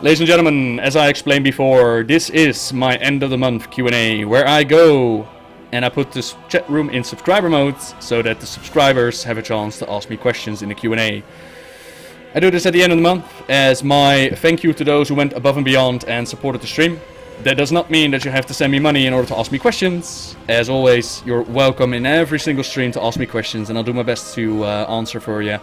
Ladies and gentlemen, as I explained before, this is my end of the month Q&A, where I go and I put this chat room in subscriber mode so that the subscribers have a chance to ask me questions in the Q&A. I do this at the end of the month as my thank you to those who went above and beyond and supported the stream. That does not mean that you have to send me money in order to ask me questions. As always, you're welcome in every single stream to ask me questions and I'll do my best to answer for you.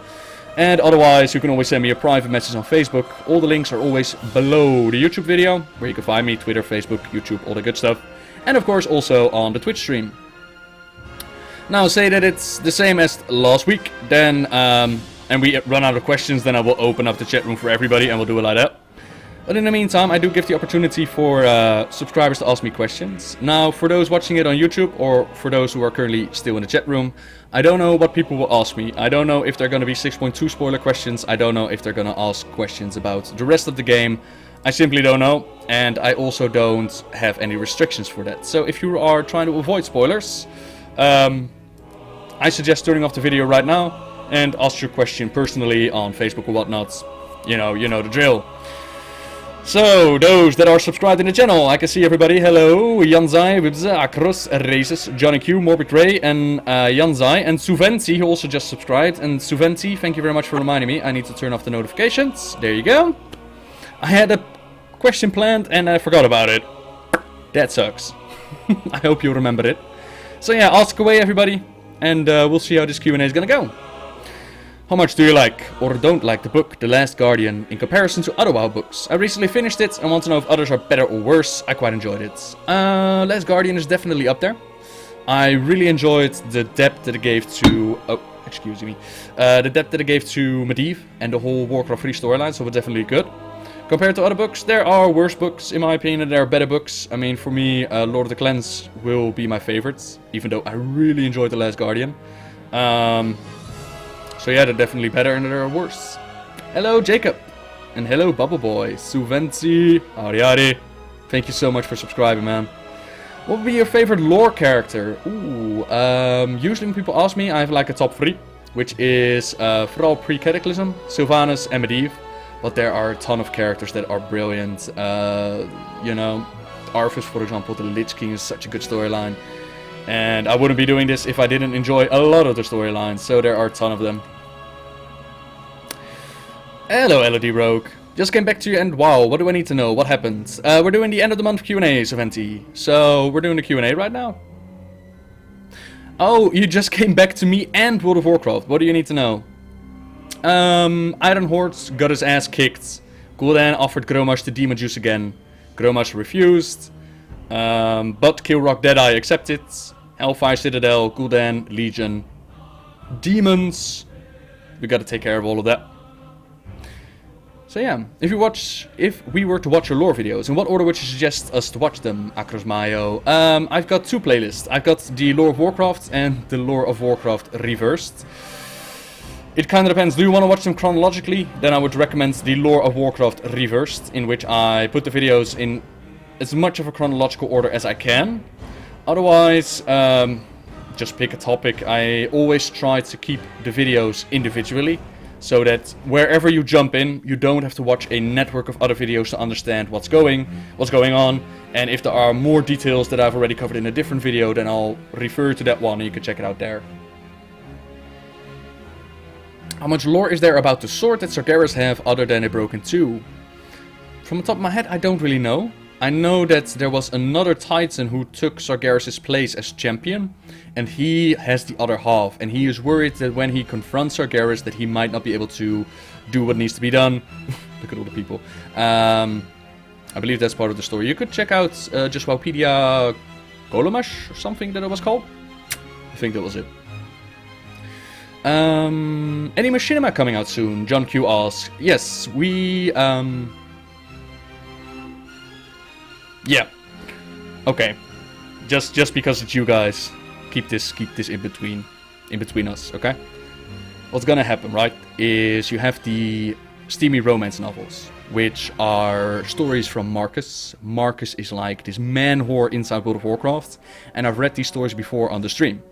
And otherwise, you can always send me a private message on Facebook. All the links are always below the YouTube video, where you can find me, Twitter, Facebook, YouTube, all the good stuff. And of course also on the Twitch stream. Now, say that it's the same as last week, then, and we run out of questions, then I will open up the chat room for everybody and we'll do it like that. But in the meantime, I do give the opportunity for subscribers to ask me questions. Now, for those watching it on YouTube, or for those who are currently still in the chat room, I don't know what people will ask me. I don't know if they're going to be 6.2 spoiler questions. I don't know if they're going to ask questions about the rest of the game. I simply don't know. And I also don't have any restrictions for that. So if you are trying to avoid spoilers, I suggest turning off the video right now and ask your question personally on Facebook or whatnot. You know the drill. So, those that are subscribed in the channel, I can see everybody. Hello, Janzai, Wibza, Akros, Races, Johnny Q, Morbid Ray, and Janzai, and Suventi, who also just subscribed. And Suventi, thank you very much for reminding me. I need to turn off the notifications. There you go. I had a question planned and I forgot about it. That sucks. I hope you remember it. So yeah, ask away everybody, and we'll see how this Q&A is gonna go. How much do you like or don't like the book The Last Guardian in comparison to other WoW books? I recently finished it and want to know if others are better or worse. I quite enjoyed it. Last Guardian is definitely up there. I really enjoyed the depth that it gave to... Oh, excuse me. The depth that it gave to Medivh and the whole Warcraft 3 storyline, so it's definitely good. Compared to other books, there are worse books in my opinion and there are better books. I mean, for me, Lord of the Clans will be my favorites, even though I really enjoyed The Last Guardian. So yeah, they're definitely better and there are worse. Hello, Jacob. And hello, Bubble Boy. Suventi. Ariari. Thank you so much for subscribing, man. What would be your favorite lore character? Ooh, usually when people ask me, I have like a top 3. Which is, vooral pre-Cataclysm, Sylvanas and Medivh. But there are a ton of characters that are brilliant. You know, Arthas, for example, the Lich King is such a good storyline. And I wouldn't be doing this if I didn't enjoy a lot of the storylines, so there are a ton of them. Hello, LOD Rogue. Just came back to you and wow, what do I need to know? What happened? We're doing the end of the month Q&A, Saventi. So, we're doing the Q&A right now. Oh, you just came back to me and World of Warcraft. What do you need to know? Iron Hordes got his ass kicked. Gul'dan offered Grommash the demon juice again. Grommash refused. But Kill Rock Deadeye accepted. Hellfire Citadel, Gul'dan, Legion, Demons. We gotta take care of all of that. So yeah, if we were to watch your lore videos, in what order would you suggest us to watch them, Akros Mayo? I've got 2 playlists. I've got the Lore of Warcraft and the Lore of Warcraft Reversed. It kind of depends. Do you want to watch them chronologically? Then I would recommend the Lore of Warcraft Reversed, in which I put the videos in as much of a chronological order as I can. Otherwise, just pick a topic. I always try to keep the videos individually, so that wherever you jump in, you don't have to watch a network of other videos to understand what's going on. And if there are more details that I've already covered in a different video, then I'll refer to that one and you can check it out there. How much lore is there about the sword that Sargeras have other than a broken 2? From the top of my head, I don't really know. I know that there was another Titan who took Sargeras' place as champion, and he has the other half, and he is worried that when he confronts Sargeras that he might not be able to do what needs to be done. Look at all the people. I believe that's part of the story. You could check out just Wowpedia Golemash or something that it was called. I think that was it. Any machinima coming out soon? John Q asks. Yes, we yeah. Okay. Just because it's you guys, keep this in between us, okay? What's gonna happen, right, is you have the steamy romance novels, which are stories from Marcus. Marcus is like this man whore inside World of Warcraft, and I've read these stories before on the stream.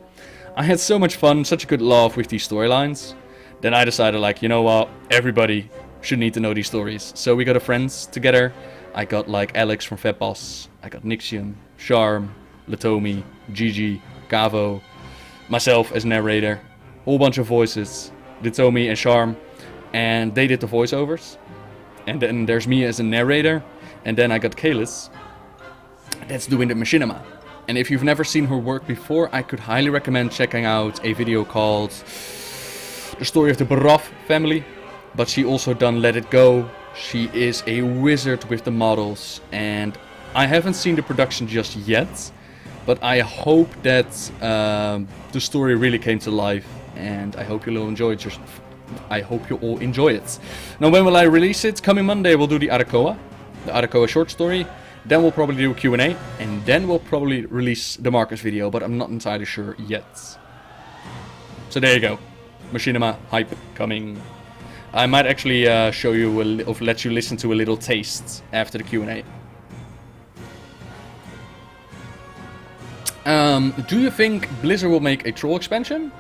I had so much fun, such a good laugh with these storylines, then I decided, like, you know what, everybody should need to know these stories. So we got a friends together. I got like Alex from Fedboss, I got Nixium, Charm, Latomi, Gigi, Cavo, myself as narrator, whole bunch of voices, Latomi and Charm, and they did the voiceovers. And then there's me as a narrator, and then I got Kalis, that's doing the machinima. And if you've never seen her work before, I could highly recommend checking out a video called The Story of the Barov Family. But she also done Let It Go. She is a wizard with the models, and I haven't seen the production just yet, but I hope that the story really came to life, and I hope you'll all enjoy it. I hope you all enjoy it. Now, when will I release it? Coming Monday we'll do the Arakoa short story. Then we'll probably do a Q&A, and then we'll probably release the Marcus video, but I'm not entirely sure yet. So there you go. Machinima hype coming. I might actually show you, or let you listen to a little taste after the Q&A. Do you think Blizzard will make a troll expansion?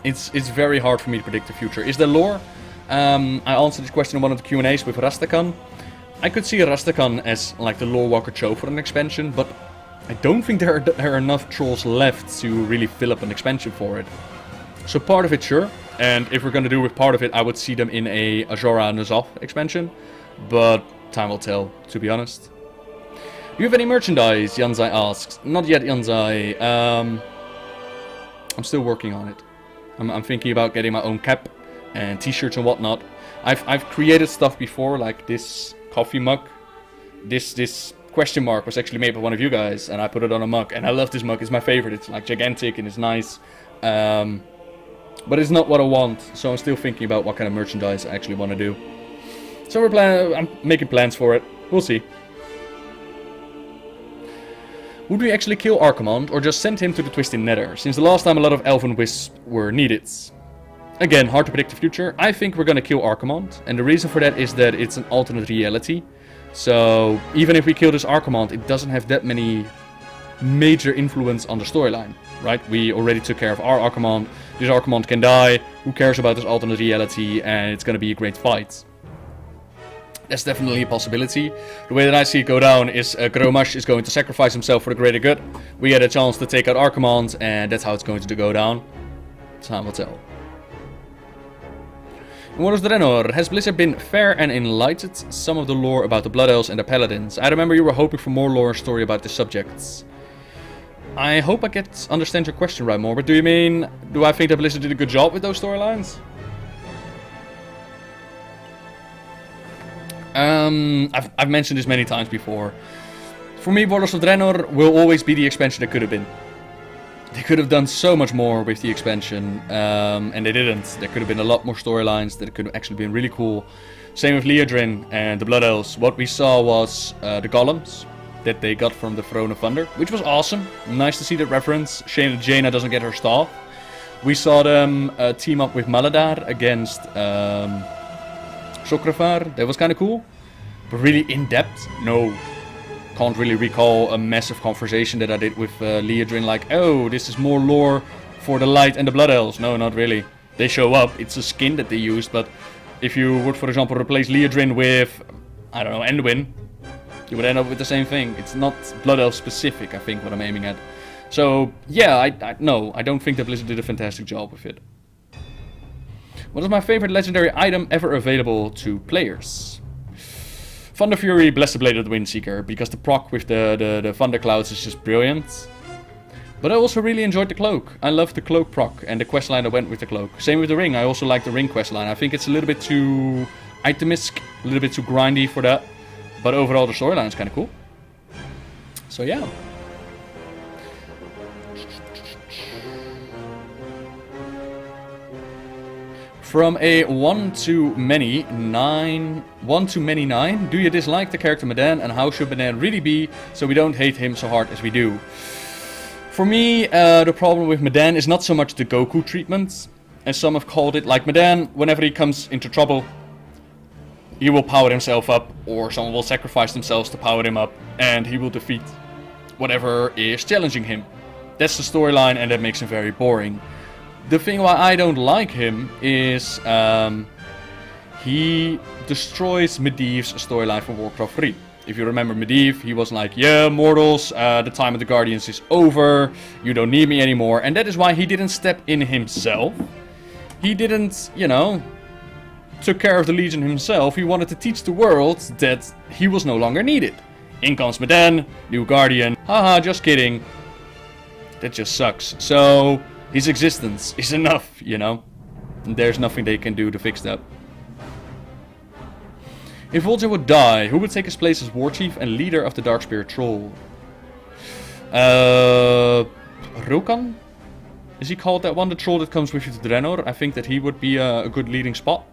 It's very hard for me to predict the future. Is there lore? I answered this question in one of the Q&As with Rastakhan. I could see Rastakhan as like the lore walker Cho for an expansion, but I don't think there are enough trolls left to really fill up an expansion for it. So part of it, sure. And if we're gonna do with part of it, I would see them in a Azora N'Zoth expansion. But time will tell, to be honest. Do you have any merchandise? Yanzai asks. Not yet, Yanzai. I'm still working on it. I'm thinking about getting my own cap and t-shirts and whatnot. I've created stuff before, like this coffee mug. This question mark was actually made by one of you guys, and I put it on a mug. And I love this mug. It's my favorite. It's like gigantic and it's nice. But it's not what I want, so I'm still thinking about what kind of merchandise I actually want to do. So I'm making plans for it. We'll see. Would we actually kill Archimonde, or just send him to the Twisted Nether, since the last time a lot of Elven Wisps were needed? Again, hard to predict the future. I think we're gonna kill Archimonde, and the reason for that is that it's an alternate reality. So, even if we kill this Archimonde, it doesn't have that many major influence on the storyline, right? We already took care of our Archimonde. This Archimonde can die. Who cares about this alternate reality? And it's gonna be a great fight. That's definitely a possibility. The way that I see it go down is Gromash is going to sacrifice himself for the greater good. We get a chance to take out Archimonde, and that's how it's going to go down. Time will tell. And what is Draenor? Has Blizzard been fair and enlightened some of the lore about the Blood Elves and the Paladins? I remember you were hoping for more lore and story about the subjects. I hope I understand your question right more, but do I think that Blizzard did a good job with those storylines? I've mentioned this many times before. For me, Warlords of Draenor will always be the expansion that could have been. They could have done so much more with the expansion, and they didn't. There could have been a lot more storylines that could have actually been really cool. Same with Liadrin and the Blood Elves. What we saw was the golems that they got from the Throne of Thunder, which was awesome. Nice to see that reference. Shame that Jaina doesn't get her staff. We saw them team up with Maladar against Shokravar. That was kind of cool, but really in depth, no. Can't really recall a massive conversation that I did with Liadrin, like, oh, this is more lore for the Light and the Blood Elves. No, not really. They show up, it's a skin that they use, but if you would, for example, replace Liadrin with, I don't know, Anduin, you would end up with the same thing. It's not Blood Elf specific, I think, what I'm aiming at. So, yeah, I don't think that Blizzard did a fantastic job with it. What is my favorite legendary item ever available to players? Thunder Fury, Blessed Blade of the Windseeker, because the proc with the Thunder Clouds is just brilliant. But I also really enjoyed the Cloak. I love the Cloak proc and the questline that went with the Cloak. Same with the Ring, I also like the Ring questline. I think it's a little bit too itemisk, a little bit too grindy for that. But overall the storyline is kind of cool. So yeah. From a 1 to many 9, do you dislike the character Medan, and how should Medan really be so we don't hate him so hard as we do? For me, the problem with Medan is not so much the Goku treatment, as some have called it. Like Medan, whenever he comes into trouble, he will power himself up, or someone will sacrifice themselves to power him up, and he will defeat whatever is challenging him. That's the storyline, and that makes him very boring. The thing why I don't like him is he destroys Medivh's storyline for Warcraft 3. If you remember Medivh, he was like, yeah, mortals, the time of the Guardians is over, you don't need me anymore. And that is why he didn't step in himself. He didn't, you know, took care of the Legion himself. He wanted to teach the world that he was no longer needed. In comes Meden, new Guardian. Haha, just kidding. That just sucks. So, his existence is enough, you know. And there's nothing they can do to fix that. If Vol'jin would die, who would take his place as War Chief and leader of the Dark Spirit Troll? Rokan? Is he called that one? The troll that comes with you to Draenor? I think that he would be a good leading spot.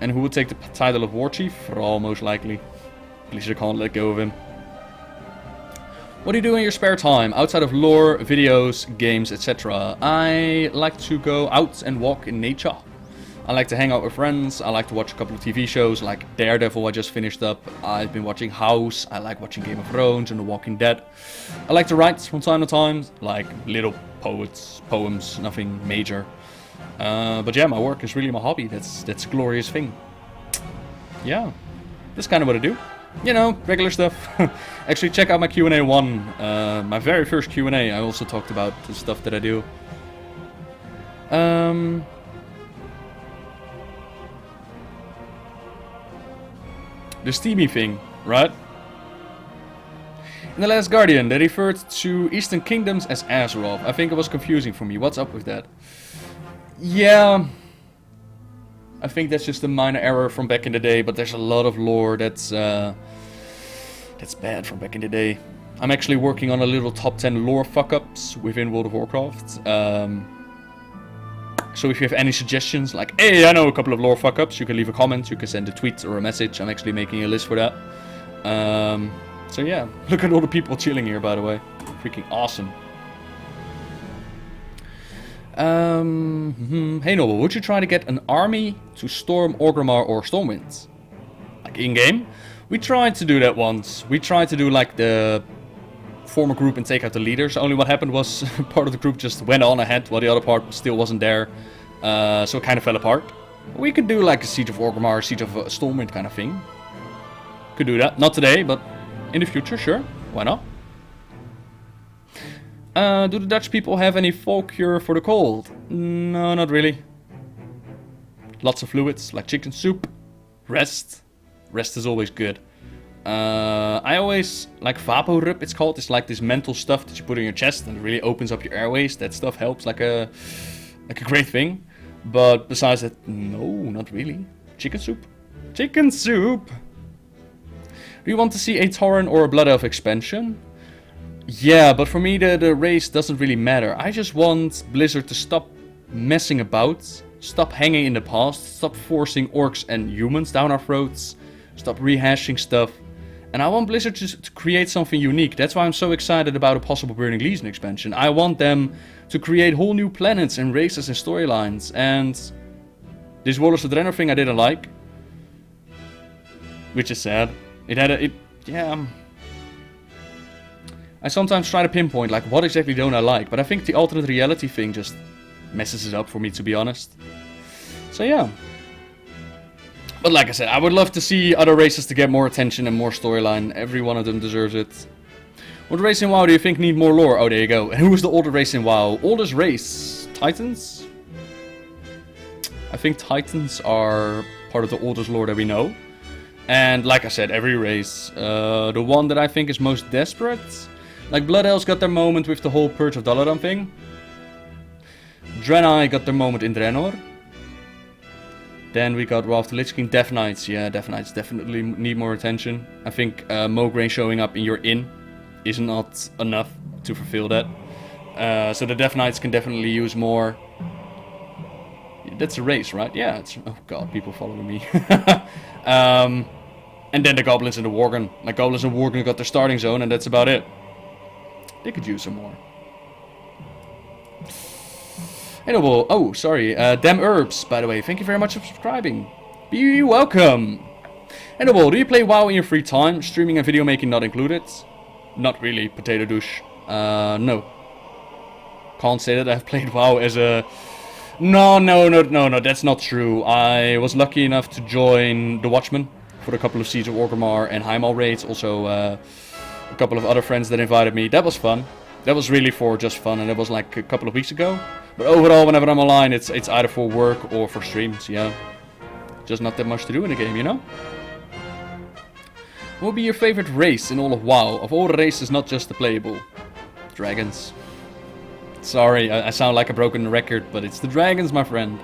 And who would take the title of War Chief? Thrall, most likely. Blizzard can't let go of him. What do you do in your spare time, outside of lore, videos, games, etc.? I like to go out and walk in nature. I like to hang out with friends. I like to watch a couple of TV shows like Daredevil I just finished up. I've been watching House. I like watching Game of Thrones and The Walking Dead. I like to write from time to time, like little poems, nothing major. But yeah, my work is really my hobby. That's a glorious thing. Yeah, that's kind of what I do. You know, regular stuff. Actually, check out my Q&A 1. My very first Q&A, I also talked about the stuff that I do. The Steamy thing, right? In The Last Guardian, they referred to Eastern Kingdoms as Azeroth. I think it was confusing for me. What's up with that? Yeah, I think that's just a minor error from back in the day, but there's a lot of lore that's bad from back in the day. I'm actually working on a little top 10 lore fuck-ups within World of Warcraft. So if you have any suggestions, like, hey, I know a couple of lore fuck-ups, you can leave a comment, you can send a tweet or a message. I'm actually making a list for that. So yeah, look at all the people chilling here, by the way. Freaking awesome. Hey Noble, would you try to get an army to storm Orgrimmar or Stormwind? Like in-game? We tried to do that once. We tried to do like the form a group and take out the leaders. Only what happened was part of the group just went on ahead while the other part still wasn't there. So it kind of fell apart. We could do like a Siege of Orgrimmar, Siege of Stormwind kind of thing. Could do that. Not today, but in the future, sure. Why not? Do the Dutch people have any folk cure for the cold? No, not really. Lots of fluids, like chicken soup. Rest. Rest is always good. I always like Vaporub, it's called. It's like this mental stuff that you put in your chest and it really opens up your airways. That stuff helps like a great thing. But besides that, no, not really. Chicken soup. Chicken soup! Do you want to see a Tauren or a Blood Elf expansion? Yeah, but for me the race doesn't really matter. I just want Blizzard to stop messing about. Stop hanging in the past. Stop forcing orcs and humans down our throats. Stop rehashing stuff. And I want Blizzard to create something unique. That's why I'm so excited about a possible Burning Legion expansion. I want them to create whole new planets and races and storylines. And this Warlords of Draenor thing I didn't like. Which is sad. Yeah. I sometimes try to pinpoint like what exactly don't I like. But I think the alternate reality thing just messes it up for me, to be honest. So yeah. But like I said, I would love to see other races to get more attention and more storyline. Every one of them deserves it. What race in WoW do you think need more lore? Oh, there you go. And who is the oldest race in WoW? Oldest race? Titans? I think Titans are part of the oldest lore that we know. And like I said, every race. The one that I think is most desperate. Like Blood Elves got their moment with the whole Purge of Dalaran thing. Draenei got their moment in Draenor. Then we got Wrath of the Lich King, Death Knights. Yeah, Death Knights definitely need more attention. I think Mograine showing up in your inn is not enough to fulfill that. So the Death Knights can definitely use more. That's a race, right? Yeah, it's... Oh god, people following me. And then the Goblins and the Worgen. Like, Goblins and Worgen got their starting zone and that's about it. They could use some more. Hey, Noble. Oh, sorry. Damn Herbs, by the way. Thank you very much for subscribing. Be welcome. Hey, Noble. Do you play WoW in your free time? Streaming and video making not included? Not really. Potato douche. No. Can't say that I've played WoW as a No, that's not true. I was lucky enough to join the Watchmen for a couple of Siege of Orgrimmar and Heimal raids. Also, a couple of other friends that invited me. That was fun. That was really for just fun, and that was like a couple of weeks ago. But overall, whenever I'm online, it's either for work or for streams, yeah. Just not that much to do in the game, you know? What would be your favorite race in all of WoW? Of all the races, not just the playable. Dragons. Sorry, I sound like a broken record, but it's the dragons, my friend.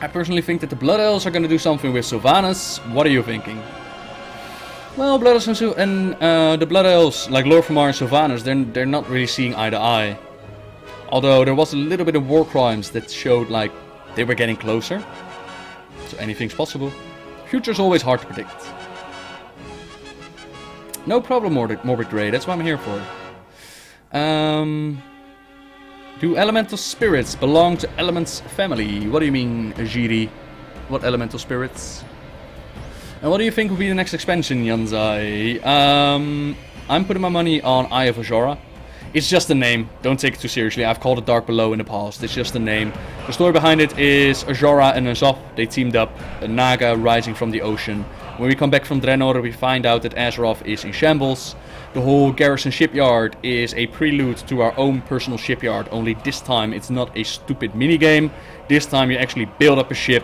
I personally think that the Blood Elves are going to do something with Sylvanas. What are you thinking? Well, Blood Elves and the Blood Elves, like Lor'Fomar and Sylvanas, they're not really seeing eye to eye. Although there was a little bit of war crimes that showed like they were getting closer. So anything's possible. Future's always hard to predict. No problem, Morbid Grey, that's what I'm here for. Do elemental spirits belong to Element's family? What do you mean, Ajiri? What elemental spirits? And what do you think will be the next expansion, Yanzai? I'm putting my money on Eye of Azora. It's just a name, don't take it too seriously. I've called it Dark Below in the past, it's just a name. The story behind it is Azora and Azoth, they teamed up, a Naga rising from the ocean. When we come back from Draenor, we find out that Azeroth is in shambles. The whole garrison shipyard is a prelude to our own personal shipyard, only this time it's not a stupid minigame. This time you actually build up a ship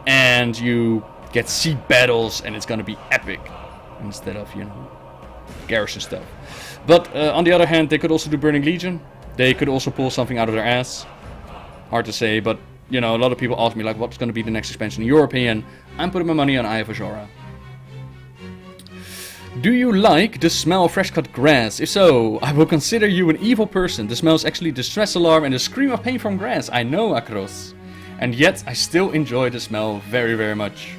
and you get sea battles and it's gonna be epic. Instead of, you know, garrison stuff. But on the other hand, they could also do Burning Legion. They could also pull something out of their ass. Hard to say, but you know, a lot of people ask me like, what's gonna be the next expansion in your opinion? I'm putting my money on Eye of Azora. Do you like the smell of fresh cut grass? If so, I will consider you an evil person. The smell is actually the stress alarm and the scream of pain from grass. I know, Akros. And yet, I still enjoy the smell very, very much.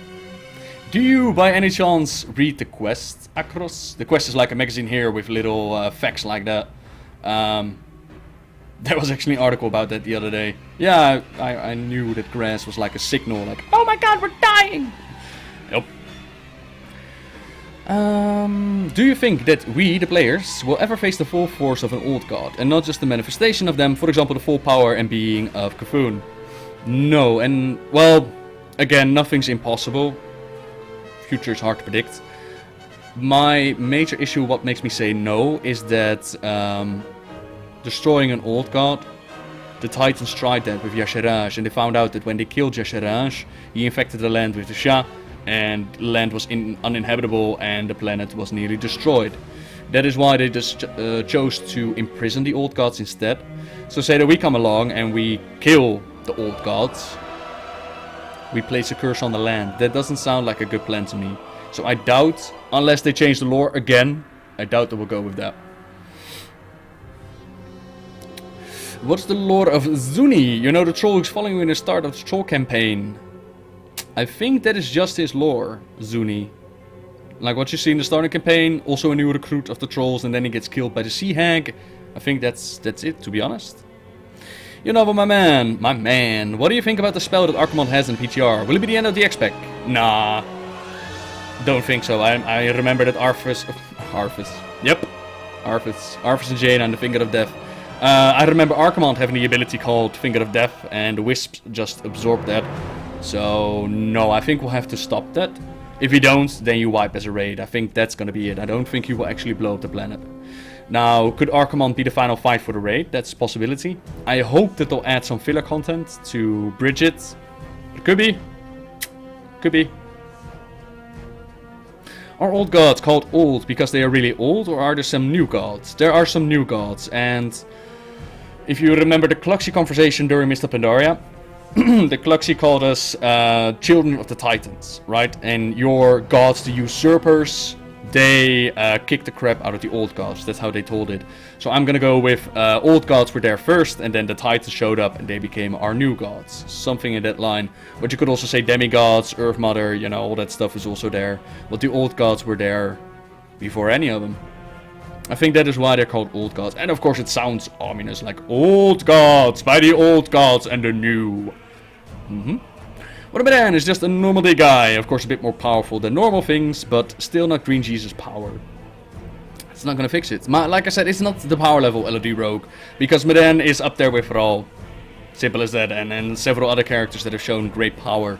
Do you, by any chance, read The Quest, Akros? The Quest is like a magazine here with little facts like that. There was actually an article about that the other day. Yeah, I knew that grass was like a signal, like, oh my god, we're dying! Yep. Do you think that we, the players, will ever face the full force of an old god, and not just the manifestation of them, for example, the full power and being of K'Vuun? No, and, well, again, nothing's impossible. Future is hard to predict. My major issue, what makes me say no, is that destroying an old god, the Titans tried that with Yasharaj, and they found out that when they killed Yasharaj, he infected the land with the Shah, and the land was uninhabitable and the planet was nearly destroyed. That is why they just chose to imprison the old gods instead. So say that we come along and we kill the old gods, we place a curse on the land. That doesn't sound like a good plan to me. So I doubt, unless they change the lore again, I doubt they will go with that. What's the lore of Zuni? You know, the troll who's following you in the start of the troll campaign. I think that is just his lore, Zuni. Like what you see in the starting campaign, also a new recruit of the trolls, and then he gets killed by the sea hag. I think that's it, to be honest. You know, but my man, what do you think about the spell that Archimonde has in PTR? Will it be the end of the X-Spec? Nah, don't think so. I remember that Arthas and Jaina and the Finger of Death. I remember Archimonde having the ability called Finger of Death, and the Wisps just absorbed that. So, no, I think we'll have to stop that. If you don't, then you wipe as a raid. I think that's gonna be it. I don't think you will actually blow up the planet. Now, could Archimonde be the final fight for the raid? That's a possibility. I hope that they'll add some filler content to bridge it. It could be. Could be. Are old gods called old because they are really old, or are there some new gods? There are some new gods, and if you remember the Cluxy conversation during Mr. Pandaria, the Cluxy called us children of the Titans, right? And your gods, the usurpers, they kicked the crap out of the old gods. That's how they told it. So I'm gonna go with old gods were there first, and then the Titans showed up and they became our new gods. Something in that line. But you could also say demigods, Earth Mother, you know, all that stuff is also there. But the old gods were there before any of them. I think that is why they're called old gods. And of course it sounds ominous, like old gods, by the old gods and the new. What about Dan is just a normal day guy, of course a bit more powerful than normal things, but still not Green Jesus power. It's not gonna fix it. Like I said, it's not the power level LOD Rogue, because Medan is up there with Raul. Simple as that, and several other characters that have shown great power.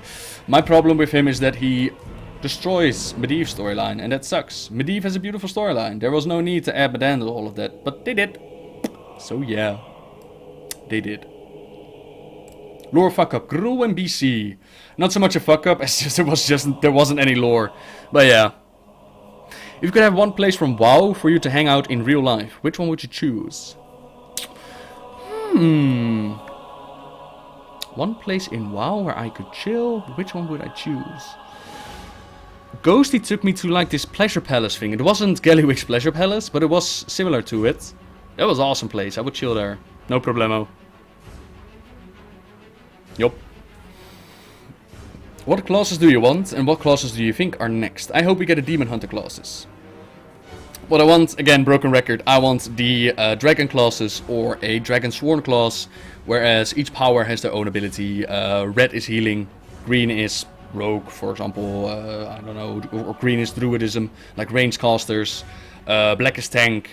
My problem with him is that he destroys Medivh's storyline, and that sucks. Medivh has a beautiful storyline. There was no need to add Medan to all of that, but they did. So yeah, they did. Lore fuck up, Gruul and BC. Not so much a fuck up, as there wasn't any lore. But yeah. If you could have one place from WoW for you to hang out in real life, which one would you choose? One place in WoW where I could chill, which one would I choose? Ghosty took me to like this pleasure palace thing. It wasn't Gallywix's pleasure palace, but it was similar to it. That was an awesome place. I would chill there. No problemo. Yup. What classes do you want, and what classes do you think are next? I hope we get a Demon Hunter classes. What I want, again, broken record, I want the Dragon classes or a Dragon Sworn class, whereas each power has their own ability. Red is healing, green is rogue, for example, I don't know, or green is druidism, like range casters, black is tank,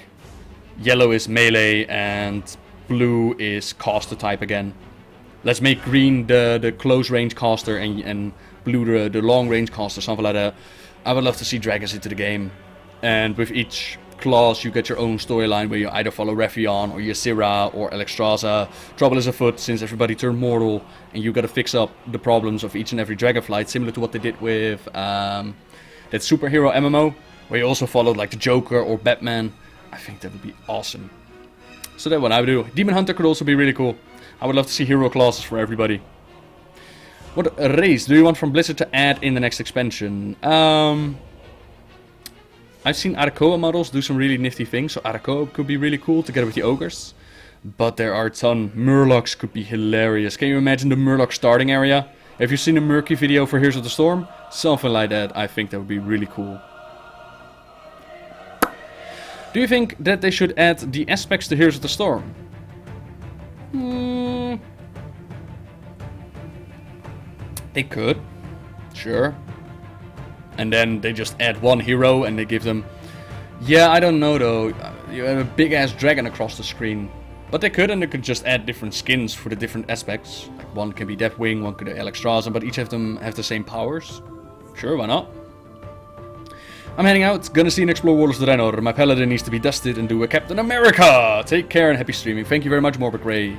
yellow is melee, and blue is caster type again. Let's make green the close range caster and blue the long range caster, something like that. I would love to see dragons into the game. And with each class you get your own storyline where you either follow Refion or Ysera or Alexstrasza. Trouble is afoot since everybody turned mortal, and you gotta fix up the problems of each and every dragonflight, similar to what they did with that superhero MMO, where you also followed like the Joker or Batman. I think that would be awesome. So that one I would do. Demon Hunter could also be really cool. I would love to see hero classes for everybody. What race do you want from Blizzard to add in the next expansion? I've seen Arakoa models do some really nifty things, so Arakoa could be really cool together with the ogres. But there are a ton. Murlocs could be hilarious. Can you imagine the Murloc starting area? Have you seen a Murky video for Heroes of the Storm? Something like that. I think that would be really cool. Do you think that they should add the aspects to Heroes of the Storm? They could. Sure. And then they just add one hero and they give them... Yeah, I don't know though. You have a big ass dragon across the screen. But they could, and they could just add different skins for the different aspects. Like one can be Deathwing, one could be Alexstrasza, but each of them have the same powers. Sure, why not? I'm heading out, gonna see and explore Warlords of Draenor. My paladin needs to be dusted and do a Captain America! Take care and happy streaming. Thank you very much, Morbid Grey.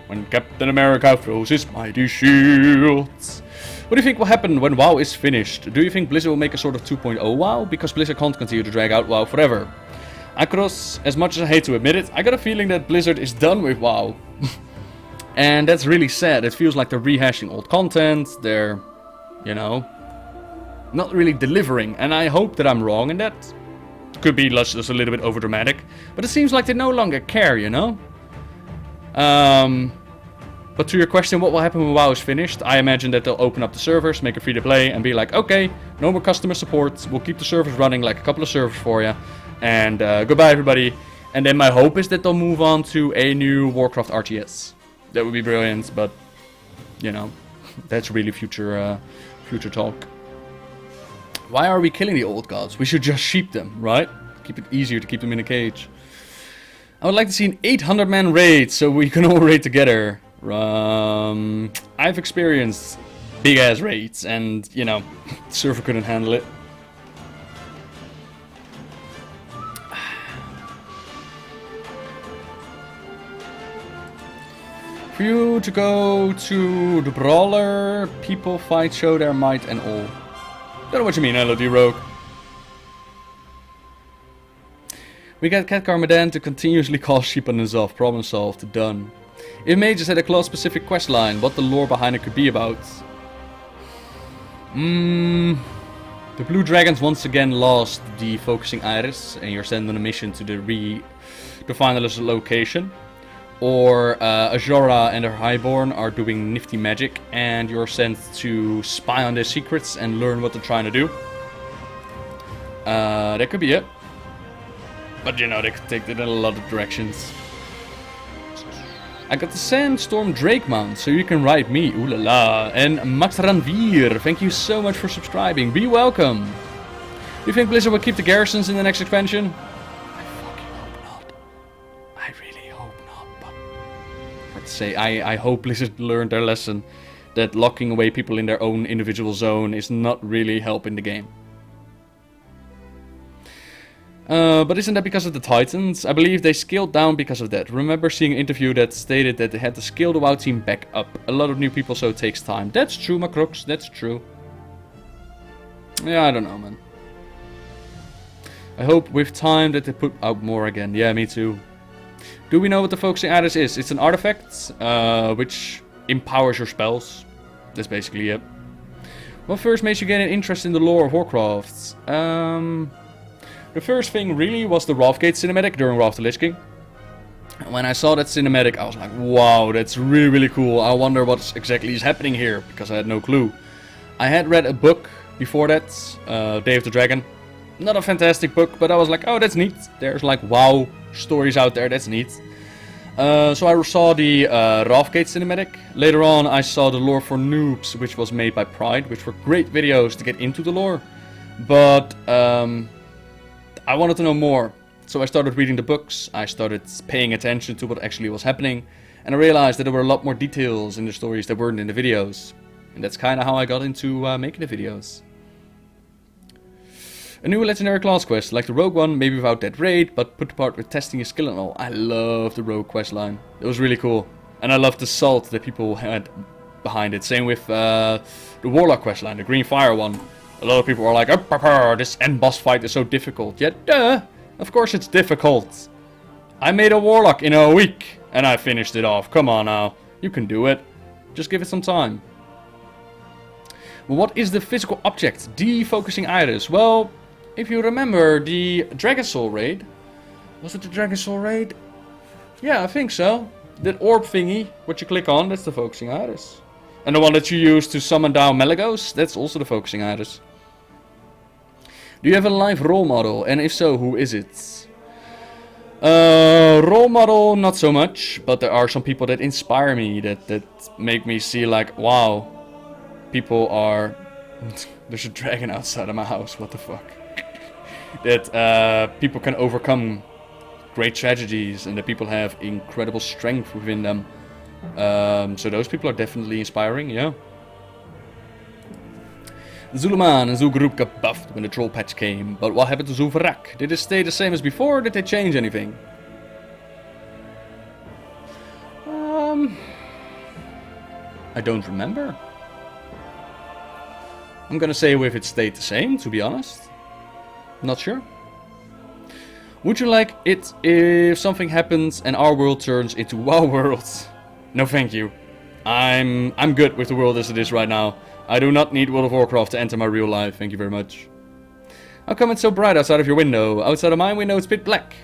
When Captain America throws his mighty shields. What do you think will happen when WoW is finished? Do you think Blizzard will make a sort of 2.0 WoW? Because Blizzard can't continue to drag out WoW forever. Akros, as much as I hate to admit it, I got a feeling that Blizzard is done with WoW. And that's really sad. It feels like they're rehashing old content. They're, you know, not really delivering. And I hope that I'm wrong in that. Could be just a little bit overdramatic. But it seems like they no longer care, you know? But to your question, what will happen when WoW is finished? I imagine that they'll open up the servers, make it free to play, and be like, okay, no more customer support. We'll keep the servers running, like a couple of servers for you. And goodbye, everybody. And then my hope is that they'll move on to a new Warcraft RTS. That would be brilliant, but, you know, that's really future talk. Why are we killing the old gods? We should just sheep them, right? Keep it easier to keep them in a cage. I would like to see an 800-man raid, so we can all raid together. I've experienced big-ass raids, and, you know, the server couldn't handle it. For you to go to the Brawler, people fight, show their might and all. Don't know what you mean, LOD Rogue. We got Khadgar Medan to continuously call sheep on us off. Problem solved. Done. If mages had a class-specific questline, what the lore behind it could be about. The Blue Dragons once again lost the focusing iris, and you're sent on a mission to the finalist location. Or Azora and her Highborn are doing nifty magic, and you're sent to spy on their secrets and learn what they're trying to do. That could be it. But you know, they could take it in a lot of directions. I got the Sandstorm Drake mount, so you can ride me. Ooh la la. And Max Ranvier, thank you so much for subscribing. Be welcome. Do you think Blizzard will keep the garrisons in the next expansion? I say, I hope Blizzard learned their lesson that locking away people in their own individual zone is not really helping the game. But isn't that because of the Titans? I believe they scaled down because of that. Remember seeing an interview that stated that they had to scale the WoW team back up. A lot of new people, so it takes time. That's true, Macrooks, that's true. Yeah, I don't know, man. I hope with time that they put out more again. Yeah, me too. Do we know what the Focusing Iris is? It's an artifact, which empowers your spells. That's basically it. What first made you get an interest in the lore of Warcraft? The first thing really was the Wrathgate cinematic during Wrath of the Lich King. When I saw that cinematic, I was like, wow, that's really, really cool. I wonder what exactly is happening here, because I had no clue. I had read a book before that, Day of the Dragon. Not a fantastic book, but I was like, oh, that's neat. There's like WoW stories out there, that's neat. So I saw the Wrathgate cinematic. Later on, I saw the lore for noobs, which was made by Pride, which were great videos to get into the lore. But I wanted to know more, so I started reading the books, I started paying attention to what actually was happening, and I realized that there were a lot more details in the stories that weren't in the videos. And that's kind of how I got into making the videos. A new legendary class quest, like the Rogue one, maybe without that raid, but put apart with testing your skill and all. I love the Rogue quest line. It was really cool. And I love the salt that people had behind it. Same with the Warlock quest line, the Green Fire one. A lot of people were like, oh, this end boss fight is so difficult. Yeah, duh, of course it's difficult. I made a Warlock in a week, and I finished it off. Come on now, you can do it. Just give it some time. Well, what is the physical object? The Focusing Iris. Well, if you remember the Dragon Soul raid. Was it the Dragon Soul raid? Yeah, I think so. That orb thingy, what you click on, that's the Focusing Iris. And the one that you use to summon down Malagos, that's also the Focusing Iris. Do you have a live role model? And if so, who is it? Role model, not so much. But there are some people that inspire me, that make me see like, wow, people are... There's a dragon outside of my house, what the fuck. That people can overcome great tragedies and that people have incredible strength within them. So those people are definitely inspiring, yeah. Zuluman and Zul'Gurub got buffed when the troll patch came, but what happened to Zul'Farrak? Did it stay the same as before, or did they change anything? I don't remember. I'm gonna say if it stayed the same, to be honest. Not sure. Would you like it if something happens and our world turns into WoW worlds? No thank you. I'm good with the world as it is right now. I do not need World of Warcraft to enter my real life, thank you very much. How come it's so bright outside of your window? Outside of my window it's pitch black.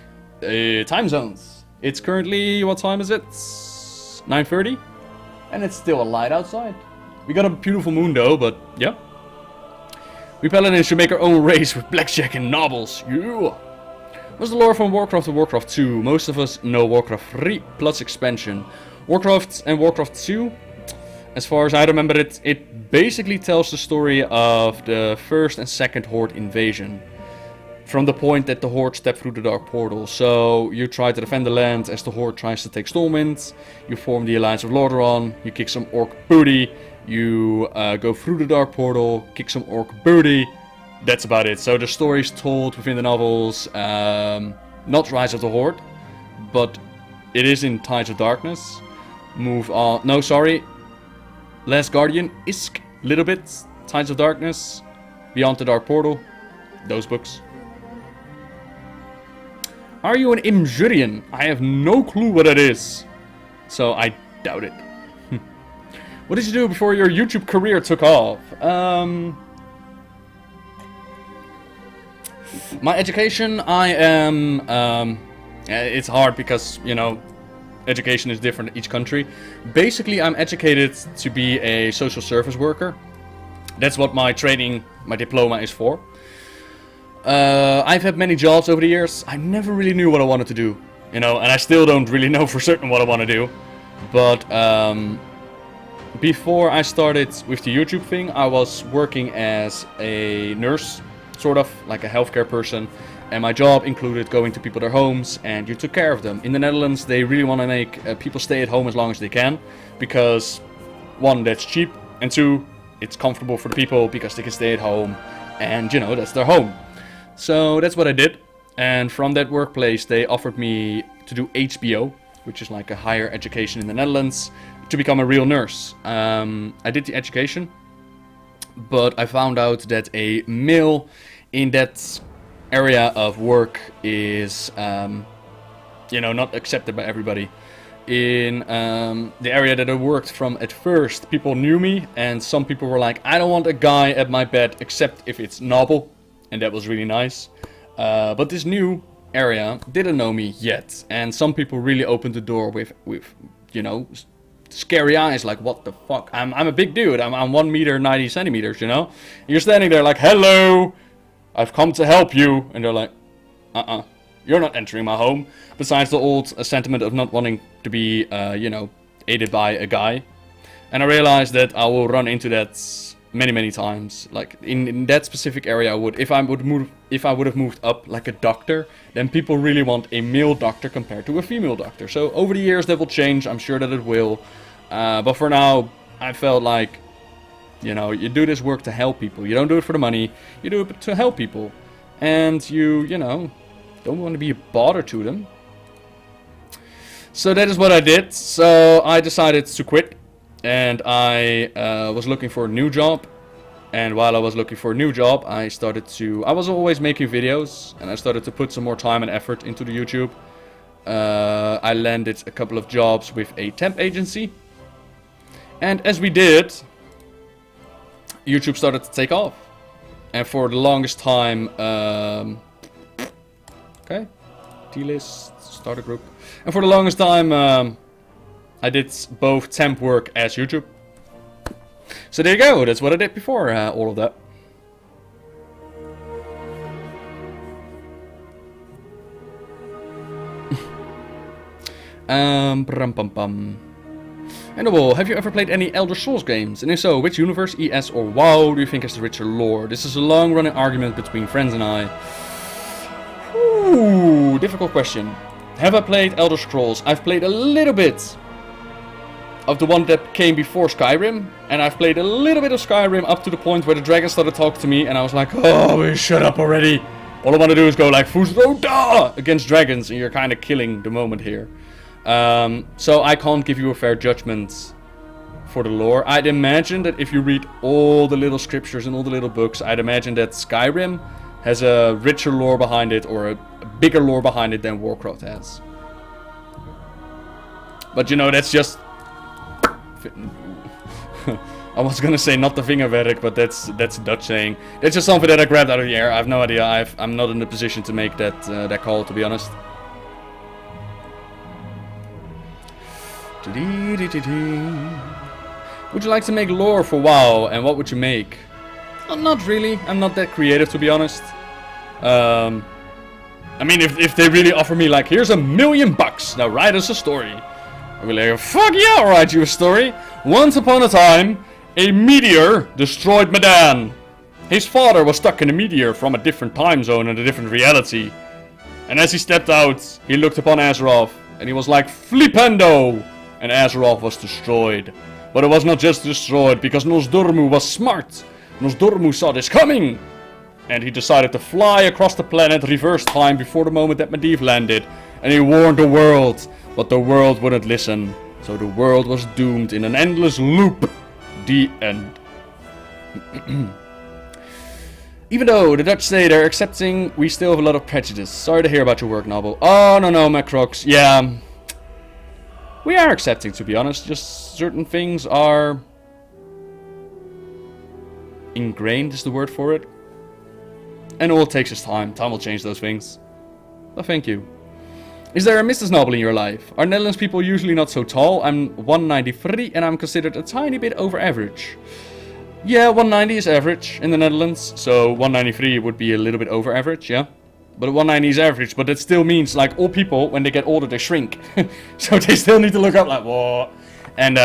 Time zones. It's currently, what time is it? 9:30? And it's still a light outside. We got a beautiful moon though, but yeah. We paladins should make our own race with blackjack and nobles. Yeah. What's the lore from Warcraft and Warcraft 2? Most of us know Warcraft 3 plus expansion. Warcraft and Warcraft 2, as far as I remember it basically tells the story of the first and second Horde invasion. From the point that the Horde stepped through the Dark Portal. So you try to defend the land as the Horde tries to take Stormwind. You form the Alliance of Lordaeron. You kick some Orc booty. You go through the Dark Portal, kick some Orc booty. That's about it. So the story is told within the novels. Not Rise of the Horde, but it is in Tides of Darkness. Move on. No, sorry. Last Guardian, Isk, little bit. Tides of Darkness, Beyond the Dark Portal. Those books. Are you an Imjurian? I have no clue what that is. So I doubt it. What did you do before your YouTube career took off? My education, I am... it's hard because, you know, education is different in each country. Basically, I'm educated to be a social service worker. That's what my training, my diploma is for. I've had many jobs over the years. I never really knew what I wanted to do, you know, and I still don't really know for certain what I want to do. But before I started with the YouTube thing, I was working as a nurse, sort of like a healthcare person. And my job included going to people their homes, and you took care of them. In the Netherlands, they really want to make people stay at home as long as they can, because 1, that's cheap, and 2, it's comfortable for the people because they can stay at home, and you know, that's their home. So that's what I did. And from that workplace, they offered me to do HBO, which is like a higher education in the Netherlands, to become a real nurse. I did the education, but I found out that a male in that area of work is, you know, not accepted by everybody. In the area that I worked from at first, people knew me, and some people were like, I don't want a guy at my bed except if it's noble, and that was really nice. But this new area didn't know me yet, and some people really opened the door with you know, scary eyes, like, what the fuck? I'm a big dude, I'm 1 meter 90 centimeters, you know? You're standing there like, hello, I've come to help you, and they're like, you're not entering my home. Besides the old sentiment of not wanting to be, you know, aided by a guy. And I realized that I will run into that many times. Like in that specific area, I would, if I would have moved up like a doctor, then people really want a male doctor compared to a female doctor. So over the years that will change. I'm sure that it will. But for now, I felt like, you know, you do this work to help people. You don't do it for the money. You do it to help people. And you know, don't want to be a bother to them. So that is what I did. So I decided to quit. And I was looking for a new job. And while I was looking for a new job, I was always making videos. And I started to put some more time and effort into the YouTube. I landed a couple of jobs with a temp agency. And as we did, YouTube started to take off. And for the longest time, okay, T-list, start a group. And for the longest time, I did both temp work as YouTube. So there you go, that's what I did before all of that. Annable, have you ever played any Elder Scrolls games? And if so, which universe, ES or WoW, do you think has the richer lore? This is a long-running argument between friends and I. Ooh, difficult question. Have I played Elder Scrolls? I've played a little bit of the one that came before Skyrim, and I've played a little bit of Skyrim up to the point where the dragon started talking to me, and I was like, oh, shut up already. All I want to do is go like Fusroda against dragons, and you're kind of killing the moment here. So I can't give you a fair judgment for the lore. I'd imagine that if you read all the little scriptures and all the little books, I'd imagine that Skyrim has a richer lore behind it, or a bigger lore behind it than Warcraft has. But you know, that's just... I was gonna say not the vingerwerk, but that's a Dutch saying. That's just something that I grabbed out of the air. I have no idea. I'm not in the position to make that call, to be honest. Would you like to make lore for WoW, and what would you make? Not really. I'm not that creative, to be honest. I mean, if they really offer me like, here's $1 million, now write us a story, I'll be like, fuck yeah, I'll write you a story. Once upon a time, a meteor destroyed Medan. His father was stuck in a meteor from a different time zone and a different reality. And as he stepped out, he looked upon Azeroth, and he was like, Flipendo! And Azeroth was destroyed. But it was not just destroyed, because Nosdormu was smart. Nosdormu saw this coming! And he decided to fly across the planet reverse time before the moment that Medivh landed. And he warned the world, but the world wouldn't listen. So the world was doomed in an endless loop. The end. Even though the Dutch say they're accepting, we still have a lot of prejudice. Sorry to hear about your work, Noble. Oh, no, Macrox. Yeah. We are accepting, to be honest. Just certain things are... ingrained is the word for it. And all it takes is time. Time will change those things. Well, thank you. Is there a Mrs. Noble in your life? Are Netherlands people usually not so tall? I'm 193 and I'm considered a tiny bit over average. Yeah, 190 is average in the Netherlands. So 193 would be a little bit over average, yeah. But 190 is average, but that still means like all people, when they get older, they shrink. So they still need to look up like, whoa. And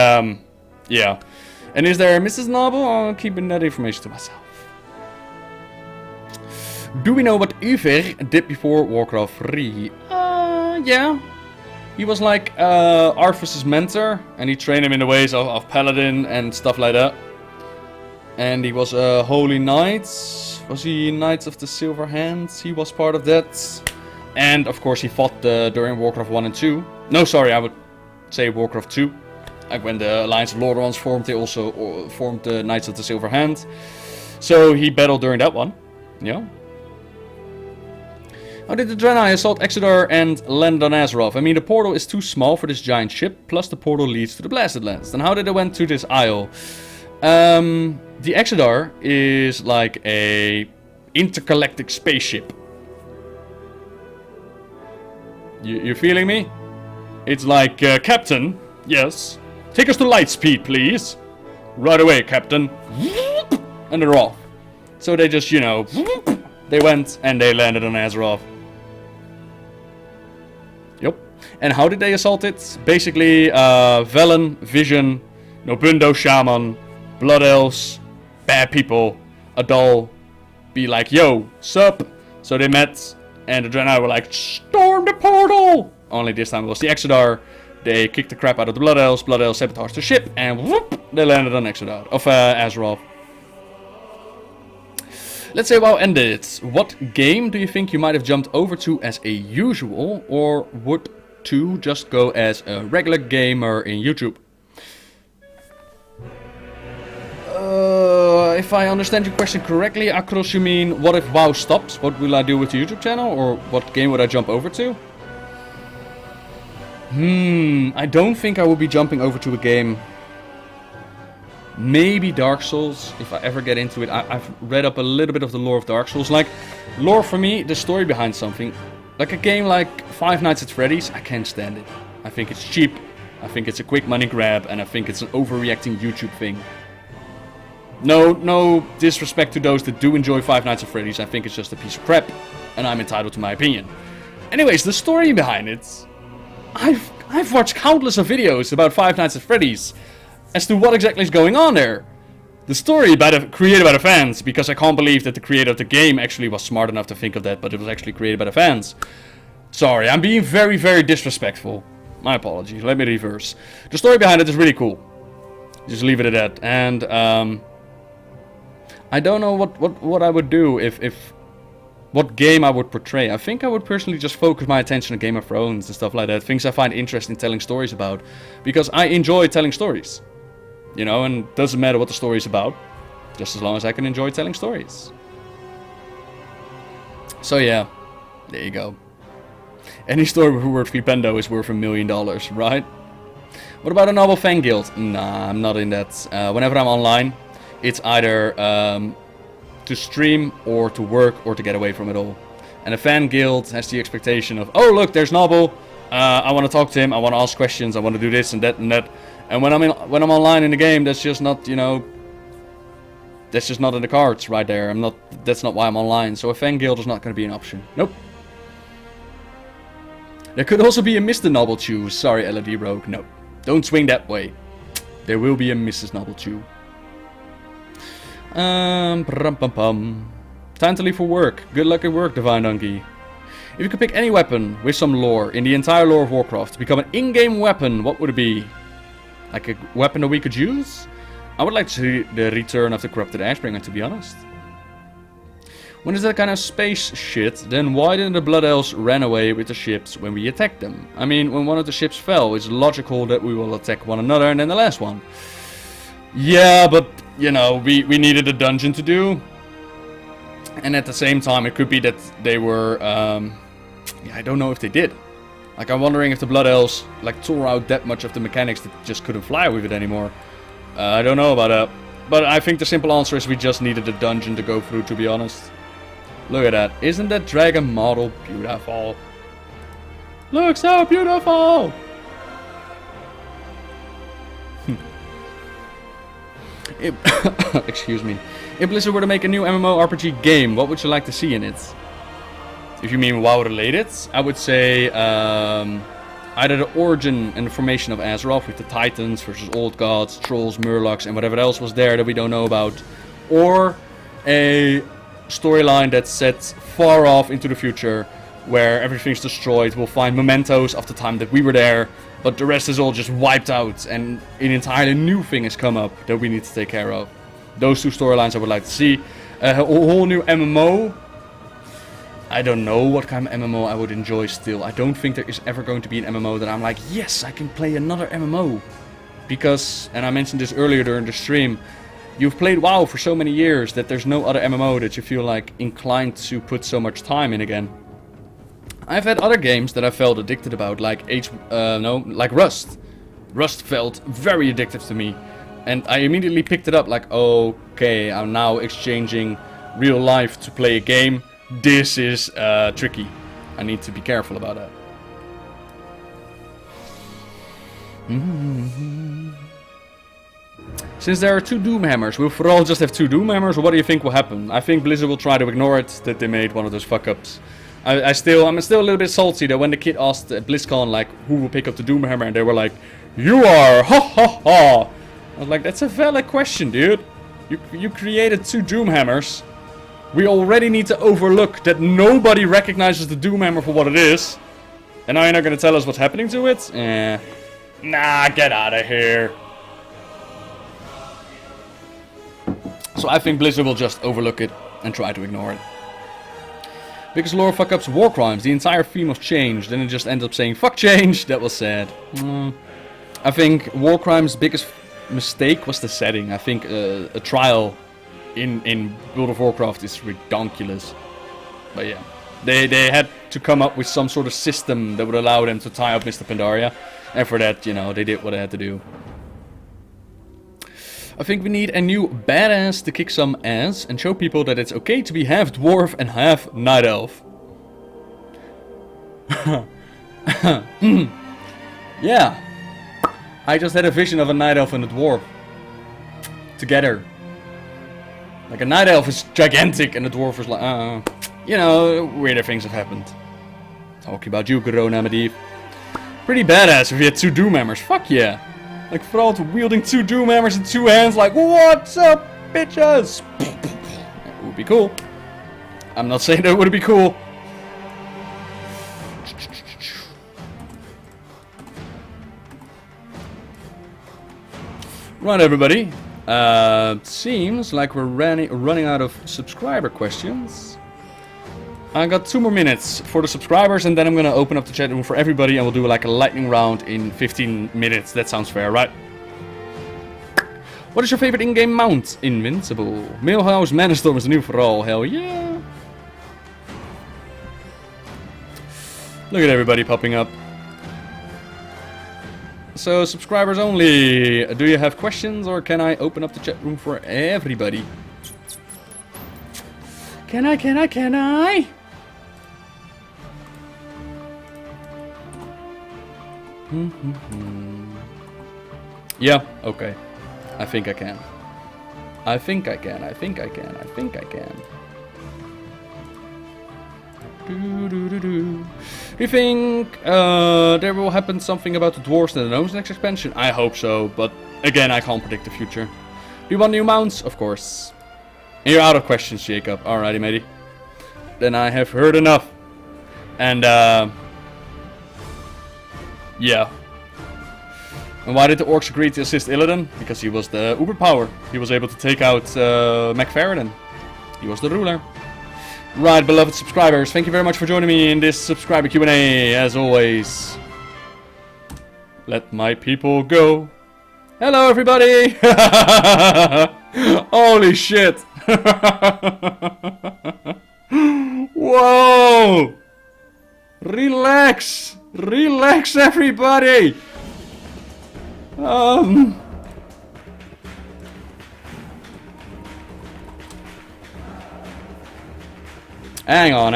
yeah. And is there a Mrs. Noble? I'm keeping that information to myself. Do we know what Iver did before Warcraft 3? Yeah. He was like Arthas' mentor, and he trained him in the ways of Paladin and stuff like that. And he was a Holy Knight. Was he Knights of the Silver Hands? He was part of that. And of course he fought during Warcraft 1 and 2. No, sorry, I would say Warcraft 2. Like when the Alliance of Lordrons formed, they also formed the Knights of the Silver Hand. So he battled during that one. Yeah. How did the Draenei assault Exodar and land on Azeroth? I mean, the portal is too small for this giant ship, plus the portal leads to the Blasted Lands. Then how did they went to this isle? The Exodar is like a intergalactic spaceship. You feeling me? It's like, Captain, yes, take us to light speed, please. Right away, Captain. And they're off. So they just, you know, they went and they landed on Azeroth. Yep. And how did they assault it? Basically, Velen, Vision, Nobundo Shaman, Blood Elves, bad people, Adal, be like, yo, sup? So they met, and the Draenei were like, storm the portal! Only this time it was the Exodar. They kicked the crap out of the Blood Elves sabotaged the ship, and whoop, they landed on Azeroth. Let's say WoW ended. What game do you think you might have jumped over to as a usual, or would to just go as a regular gamer in YouTube? If I understand your question correctly, Akros, you mean what if WoW stops? What will I do with the YouTube channel, or what game would I jump over to? I don't think I will be jumping over to a game. Maybe Dark Souls, if I ever get into it. I've read up a little bit of the lore of Dark Souls. Like, lore for me, the story behind something. Like a game like Five Nights at Freddy's, I can't stand it. I think it's cheap, I think it's a quick money grab, and I think it's an overreacting YouTube thing. No disrespect to those that do enjoy Five Nights at Freddy's, I think it's just a piece of crap, and I'm entitled to my opinion. Anyways, the story behind it. I've watched countless of videos about Five Nights at Freddy's as to what exactly is going on there. The story created by the fans, because I can't believe that the creator of the game actually was smart enough to think of that, but it was actually created by the fans. Sorry, I'm being very, very disrespectful. My apologies, let me reverse. The story behind it is really cool. Just leave it at that. And I don't know what I would do if what game I would portray. I think I would personally just focus my attention on Game of Thrones and stuff like that. Things I find interesting telling stories about. Because I enjoy telling stories. You know, and it doesn't matter what the story is about. Just as long as I can enjoy telling stories. So yeah, there you go. Any story worth Flipendo is worth $1 million, right? What about a novel fan guild? Nah, I'm not in that. Whenever I'm online, it's either to stream or to work or to get away from it all. And a fan guild has the expectation of, oh look, there's Noble. I want to talk to him. I want to ask questions. I want to do this and that and that. And when I'm online in the game, that's just not, you know, that's just not in the cards right there. That's not why I'm online. So a fan guild is not going to be an option. Nope. There could also be a Mr. Noble Chew. Sorry, LED Rogue. No, don't swing that way. There will be a Mrs. Noble Chew. Time to leave for work. Good luck at work, Divine Donkey. If you could pick any weapon with some lore in the entire lore of Warcraft to become an in-game weapon, what would it be? Like a weapon that we could use? I would like to see the return of the Corrupted Ashbringer, to be honest. When it's that kind of space shit, then why didn't the Blood Elves ran away with the ships when we attacked them? I mean, when one of the ships fell, it's logical that we will attack one another and then the last one. Yeah, but, you know, we needed a dungeon to do. And at the same time, it could be that they were, yeah, I don't know if they did. Like, I'm wondering if the Blood Elves, like, tore out that much of the mechanics that just couldn't fly with it anymore. I don't know about that. But I think the simple answer is we just needed a dungeon to go through, to be honest. Look at that. Isn't that dragon model beautiful? Look so beautiful! Excuse me. If Blizzard were to make a new MMORPG game, what would you like to see in it? If you mean WoW related, I would say either the origin and the formation of Azeroth with the Titans versus Old Gods, Trolls, Murlocs and whatever else was there that we don't know about. Or a storyline that's set far off into the future, where everything's destroyed. We'll find mementos of the time that we were there, but the rest is all just wiped out, and an entirely new thing has come up that we need to take care of. Those two storylines I would like to see. A whole new MMO. I don't know what kind of MMO I would enjoy still. I don't think there is ever going to be an MMO that I'm like, yes, I can play another MMO. Because, and I mentioned this earlier during the stream, you've played WoW for so many years that there's no other MMO that you feel like inclined to put so much time in again. I've had other games that I felt addicted about, like like Rust. Rust felt very addictive to me. And I immediately picked it up like, okay, I'm now exchanging real life to play a game. This is tricky. I need to be careful about that. Since there are 2 Doomhammers, will Thrall just have 2 Doomhammers, or what do you think will happen? I think Blizzard will try to ignore it, that they made one of those fuck-ups. I'm still a little bit salty that when the kid asked at BlizzCon, like, who will pick up the Doomhammer, and they were like, you are, ha ha ha. I was like, that's a valid question, dude. You created 2 Doomhammers. We already need to overlook that nobody recognizes the Doomhammer for what it is. And now you're not going to tell us what's happening to it? Nah, get out of here. So I think Blizzard will just overlook it and try to ignore it. Because lore fuck-ups, war crimes, the entire theme of change. Then it just ends up saying, fuck change. That was sad. I think war crimes' biggest mistake was the setting. I think a trial in World of Warcraft is ridiculous. But yeah, they had to come up with some sort of system that would allow them to tie up Mr. Pandaria. And for that, you know, they did what they had to do. I think we need a new badass to kick some ass and show people that it's okay to be half dwarf and half night elf. Yeah. I just had a vision of a night elf and a dwarf together. Like, a night elf is gigantic and the dwarf is like, you know, weirder things have happened. Talking about you, Corona Medivh. Pretty badass if you had 2 Doomhammers. Fuck yeah. Like, Thrall wielding 2 Doomhammers in 2 hands, like, what's up, bitches? That would be cool. I'm not saying that would be cool. Right, everybody. Seems like we're running out of subscriber questions. I got 2 more minutes for the subscribers, and then I'm gonna open up the chat room for everybody, and we'll do like a lightning round in 15 minutes. That sounds fair, right? What is your favorite in-game mount? Invincible. Mailhouse Manastorm is the new for all. Hell yeah. Look at everybody popping up. So, subscribers only. Do you have questions, or can I open up the chat room for everybody? Can I? Yeah, okay. I think I can. I think I can. Do you think there will happen something about the dwarves and the gnomes next expansion? I hope so, but again, I can't predict the future. Do you want new mounts? Of course. And you're out of questions, Jacob. Alrighty, matey. Then I have heard enough. And yeah. And why did the orcs agree to assist Illidan? Because he was the uber power. He was able to take out MacFarren. He was the ruler. Right, beloved subscribers, thank you very much for joining me in this subscriber Q&A, as always. Let my people go. Hello, everybody! Holy shit! Whoa! Relax! Relax, everybody! Hang on.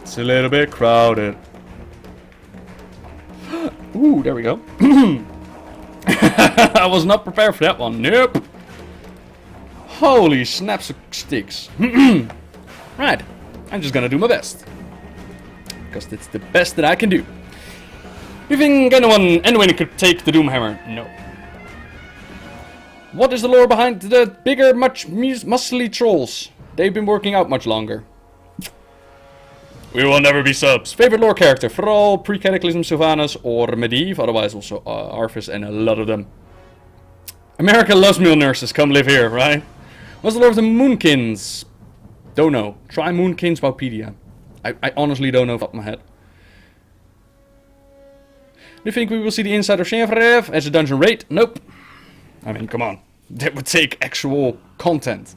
It's a little bit crowded. Ooh, there we go. I was not prepared for that one. Nope. Holy snaps of sticks. Right. I'm just gonna do my best. Because it's the best that I can do. You think anyone could take the Doomhammer? No. What is the lore behind the bigger, much muscly trolls? They've been working out much longer. We will never be subs. Favorite lore character? Thrall, Pre-Cataclysm, Sylvanas, or Medivh. Otherwise also Arthas and a lot of them. America loves meal nurses. Come live here, right? What's the lore of the Moonkins? Don't know. Try Moonkins Wowpedia. I honestly don't know off the top of my head. Do you think we will see the inside of Shenvrev as a dungeon raid? Nope. I mean, come on. That would take actual content.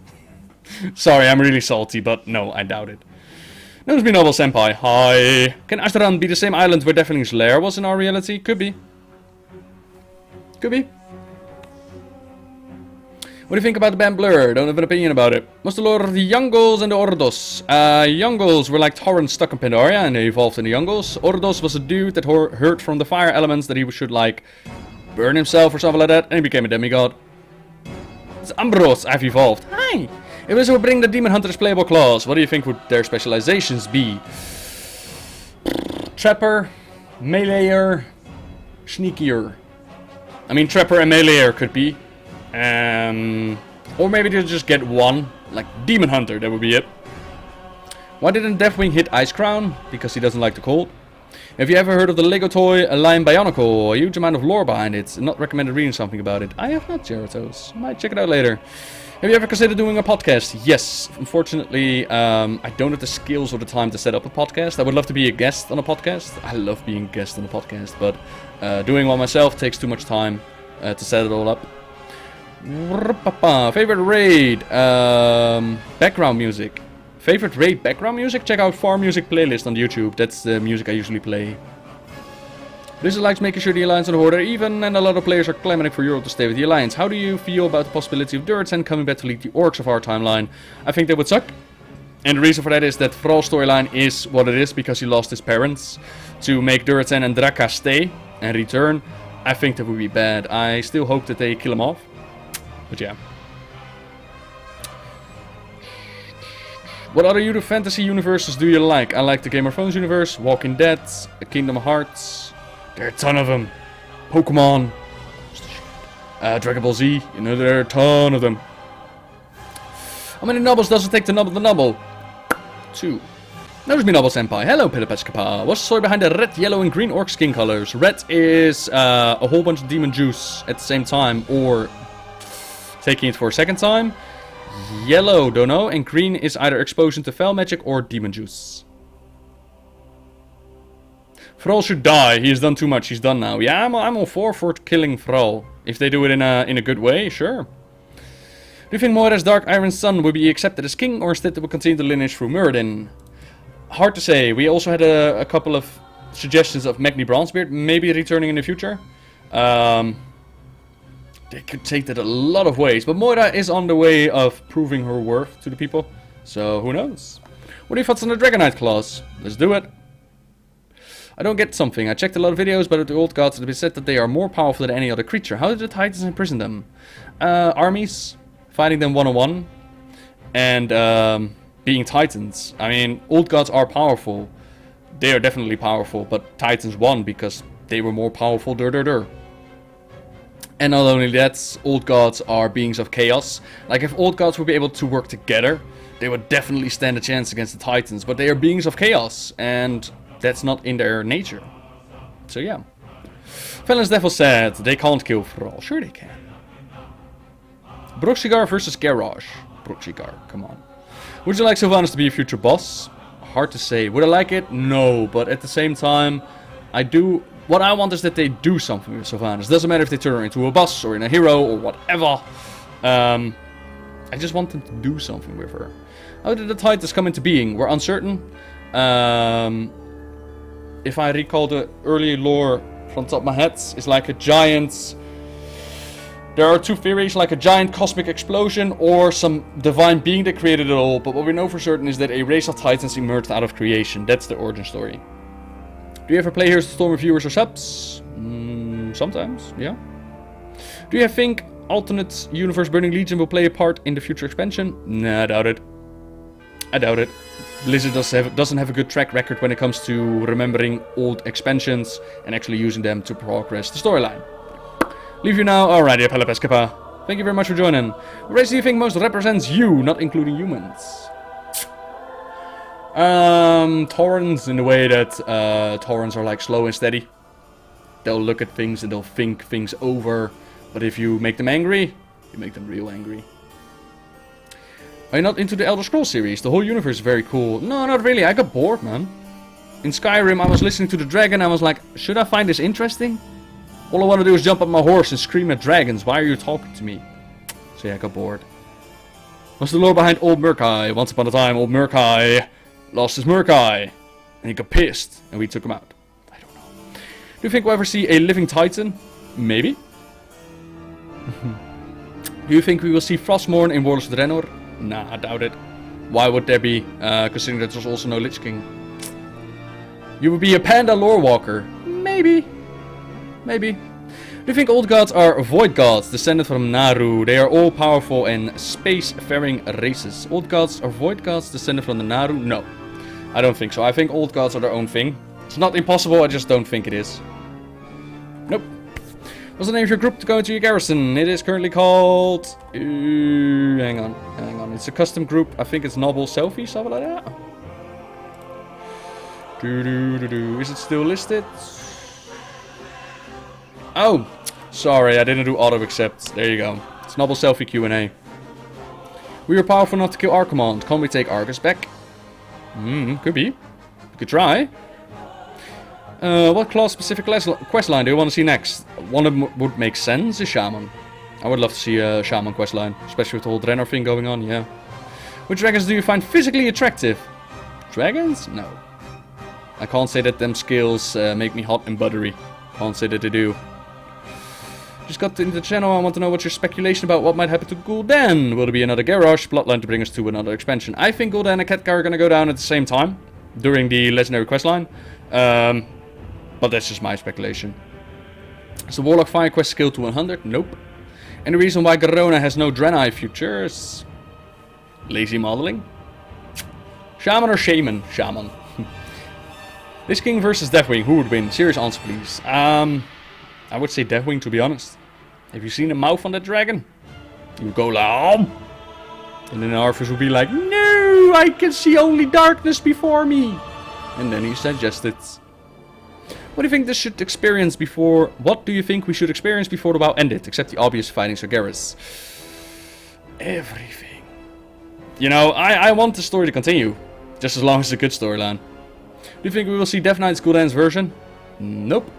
Sorry, I'm really salty, but no, I doubt it. Knows me Noble Senpai. Hi. Can Astaran be the same island where Deafening's lair was in our reality? Could be. Could be. What do you think about the band Blur? Don't have an opinion about it. What's the lore of the Yungles and the Ordos? Yungles were like Torrent stuck in Pandaria and they evolved in the Yungles. Ordos was a dude that heard from the fire elements that he should like burn himself or something like that and he became a demigod. It's Ambros, I've evolved. Hi! If this would bring the Demon Hunter's playable claws, what do you think would their specializations be? Trapper, Meleeer, Sneakier. I mean, Trapper and Meleeer could be. Or maybe they'll just get one, like Demon Hunter, that would be it. Why didn't Deathwing hit Ice Crown? Because he doesn't like the cold. Have you ever heard of the Lego toy Lion Bionicle? A huge amount of lore behind it. Not recommended reading something about it. I have not, Geratos. Might check it out later. Have you ever considered doing a podcast? Yes. Unfortunately, I don't have the skills or the time to set up a podcast. I would love to be a guest on a podcast. I love being a guest on a podcast, but doing one myself takes too much time to set it all up. Favorite raid? Background music. Favorite raid background music? Check out Farm Music playlist on YouTube. That's the music I usually play. Blizzard likes making sure the Alliance and the Horde are even, and a lot of players are clamoring for Europe to stay with the Alliance. How do you feel about the possibility of Durathen coming back to lead the Orcs of our timeline? I think that would suck. And the reason for that is that Thrall's storyline is what it is because he lost his parents. To make Durathen and Draka stay and return, I think that would be bad. I still hope that they kill him off. But yeah. What other Euro fantasy universes do you like? I like the Game of Thrones universe, Walking Dead, Kingdom Hearts. There are a ton of them. Pokemon. Dragon Ball Z. You know, there are a ton of them. How many nobles does it take to nobble the noble? 2. Notice me, Noble Senpai. Hello, Pilipetskapa. What's the story behind the red, yellow, and green orc skin colors? Red is a whole bunch of demon juice at the same time, or taking it for a second time. Yellow, don't know. And green is either exposure to fel magic or demon juice. Thrall should die. He has done too much. He's done now. Yeah, I'm all for killing Thrall. If they do it in a good way, sure. Do you think Moira's Dark Iron Son will be accepted as king, or instead it will continue the lineage through Muradin? Hard to say. We also had a couple of suggestions of Magni Bronzebeard maybe returning in the future. They could take that a lot of ways, but Moira is on the way of proving her worth to the people. So, who knows? What are your thoughts on the Dragonite claws? Let's do it. I don't get something. I checked a lot of videos, but the old gods have said that they are more powerful than any other creature. How did the Titans imprison them? Armies, fighting them one-on-one, and being Titans. I mean, old gods are powerful. They are definitely powerful, but Titans won because they were more powerful. And not only that, old gods are beings of chaos. Like, if old gods would be able to work together, they would definitely stand a chance against the Titans. But they are beings of chaos, and that's not in their nature. So yeah. Felon's Devil said they can't kill Thrall. Sure they can. Broxigar versus Garrosh. Broxigar, come on. Would you like Sylvanas to be a future boss? Hard to say. Would I like it? No. But at the same time, I do. What I want is that they do something with Sylvanas. Doesn't matter if they turn her into a boss or in a hero or whatever. I just want them to do something with her. How did the Titans come into being? We're uncertain. If I recall the early lore from the top of my head, it's like a giant. There are two theories, like a giant cosmic explosion or some divine being that created it all. But what we know for certain is that a race of Titans emerged out of creation. That's the origin story. Do you ever play Heroes of the Storm with viewers or subs? Sometimes, yeah. Do you think alternate universe Burning Legion will play a part in the future expansion? Nah, I doubt it. I doubt it. Blizzard doesn't have a good track record when it comes to remembering old expansions and actually using them to progress the storyline. Leave you now. Alrighty, Pelepeskapa. Thank you very much for joining. What race do you think most represents you, not including humans? Taurens, in the way that Taurens are like slow and steady. They'll look at things and they'll think things over. But if you make them angry, you make them real angry. Are you not into the Elder Scrolls series? The whole universe is very cool. No, not really. I got bored, man. In Skyrim, I was listening to the dragon. I was like, should I find this interesting? All I want to do is jump on my horse and scream at dragons. Why are you talking to me? So yeah, I got bored. What's the lore behind Old Murkai? Once upon a time, Old Murkai lost his Murkai. And he got pissed. And we took him out. I don't know. Do you think we'll ever see a living titan? Maybe. Do you think we will see Frostmourne in Warlords of Draenor? Nah, I doubt it. Why would there be, considering that there's also no Lich King? You would be a panda lore walker. Maybe. Maybe. Do you think old gods are void gods, descended from Naru? They are all powerful and space-faring races. Old gods are void gods, descended from the Naru? No. I don't think so. I think old gods are their own thing. It's not impossible, I just don't think it is. Nope. What's the name of your group to go into your garrison? It is currently called... hang on. It's a custom group. I think it's Noble Selfie, something like that. Is it still listed? Oh! Sorry, I didn't do auto-accept. There you go. It's Noble Selfie Q&A. We are powerful enough to kill Archimonde. Can't we take Argus back? Could be. We could try. What class-specific questline do you want to see next? One that would make sense is Shaman. I would love to see a Shaman questline, especially with the whole Draenor thing going on, yeah. Which dragons do you find physically attractive? Dragons? No. I can't say that them skills make me hot and buttery. Can't say that they do. Just got into the channel, I want to know what's your speculation about what might happen to Gul'dan. Will there be another Garrosh bloodline to bring us to another expansion? I think Gul'dan and Khadgar are going to go down at the same time, during the legendary questline. But that's just my speculation. Is the Warlock Fire Quest scaled to 100? Nope. And the reason why Garona has no Draenei futures? Lazy modeling? Shaman or Shaman? Shaman. Lich King versus Deathwing, who would win? Serious answer, please. I would say Deathwing, to be honest. Have you seen the mouth on that dragon? You go like... And then Arthas would be like, no, I can see only darkness before me. And then he suggested... What do you think this should experience before... What do you think we should experience before the WoW ended? Except the obvious fighting Sargeras. Everything. You know, I want the story to continue. Just as long as it's a good storyline. Do you think we will see Death Knight's Gul'dan's version? Nope.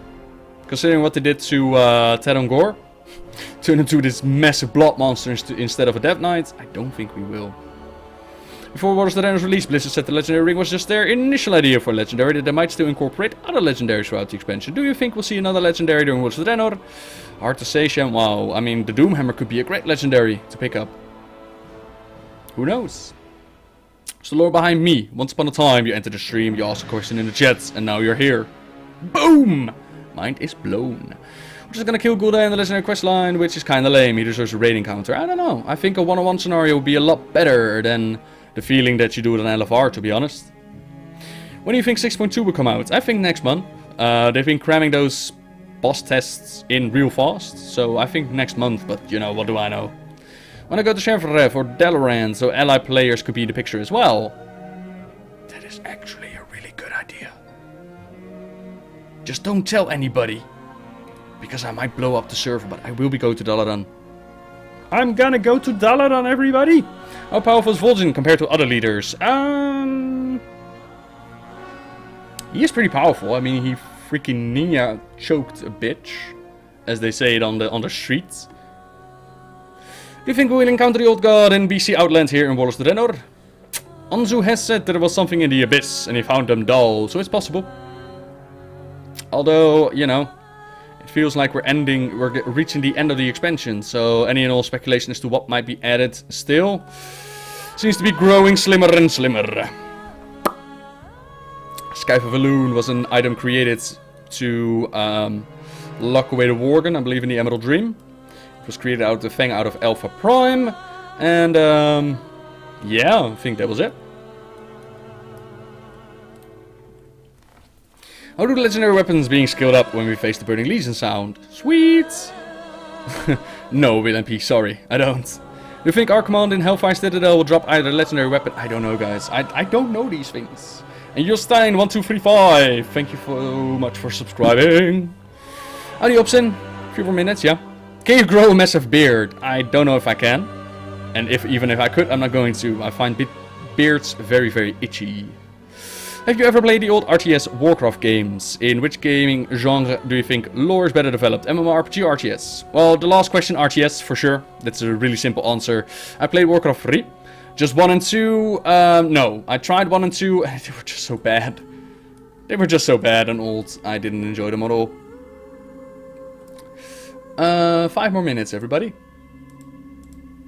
Considering what they did to Terongor. Turn into this massive blood monster instead of a Death Knight. I don't think we will. Before Warlords of Draenor's release, Blizzard said the Legendary Ring was just their initial idea for Legendary, that they might still incorporate other Legendaries throughout the expansion. Do you think we'll see another Legendary during Warlords of Draenor? Hard to say, Shem. Wow, I mean, the Doomhammer could be a great Legendary to pick up. Who knows? It's the lore behind me. Once upon a time, you entered the stream, you asked a question in the chat, and now you're here. Boom! Mind is blown. We're just gonna kill Gul'dan in the Legendary questline, which is kinda lame. He deserves a rating counter. I don't know. I think a one-on-one scenario would be a lot better than... the feeling that you do it on LFR, to be honest. When do you think 6.2 will come out? I think next month. They've been cramming those boss tests in real fast, so I think next month, but you know, what do I know? When I go to Chevrolet or Dalaran, so ally players could be in the picture as well. That is actually a really good idea. Just don't tell anybody, because I might blow up the server, but I will be going to Dalaran. I'm gonna go to Dalaran, everybody! How powerful is Vol'jin compared to other leaders? He is pretty powerful. I mean, he freaking ninja choked a bitch, as they say it on the streets. Do you think we will encounter the old god in BC Outland here in Warlords of Draenor? Anzu has said there was something in the abyss, and he found them dull, so it's possible. Although, you know, it feels like we're reaching the end of the expansion, so any and all speculation as to what might be added still seems to be growing slimmer and slimmer. Sky for Valoon was an item created to lock away the Worgen, I believe in the Emerald Dream. If was created out of the Fang out of Alpha Prime. And yeah, I think that was it. How do the legendary weapons being scaled up when we face the Burning Legion sound? Sweet! No, Will MP, sorry, I don't. Do you think Archimond in Hellfire Citadel will drop either legendary weapon? I don't know, guys. I don't know these things. And Jostein1235, thank you so much for subscribing. Howdy, Opsin. A few more minutes, yeah. Can you grow a massive beard? I don't know if I can. And even if I could, I'm not going to. I find beards very, very itchy. Have you ever played the old RTS Warcraft games? In which gaming genre do you think lore is better developed? MMORPG or RTS? Well, the last question, RTS, for sure. That's a really simple answer. I played Warcraft 3. Just 1 and 2. No, I tried 1 and 2 and they were just so bad. They were just so bad and old. I didn't enjoy them at all. 5 more minutes, everybody.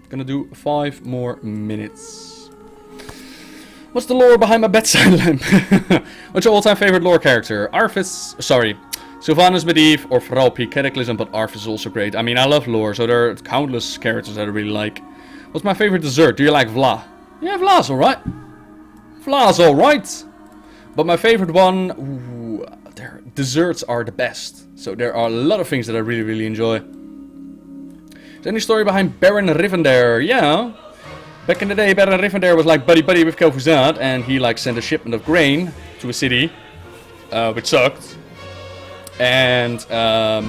Gonna do 5 more minutes. What's the lore behind my bedside lamp? What's your all-time favorite lore character? Arthas, sorry, Sylvanas Medivh or Thrall Cataclysm, but Arthas is also great. I mean, I love lore, so there are countless characters that I really like. What's my favorite dessert? Do you like Vla? Yeah, Vla's alright. Vla's alright. But my favorite one, ooh, their desserts are the best. So there are a lot of things that I really, really enjoy. Is there any story behind Baron Rivendare? Yeah. Back in the day, Baron Rivendare was like buddy-buddy with Kel'Thuzad, and he like sent a shipment of grain to a city, which sucked. And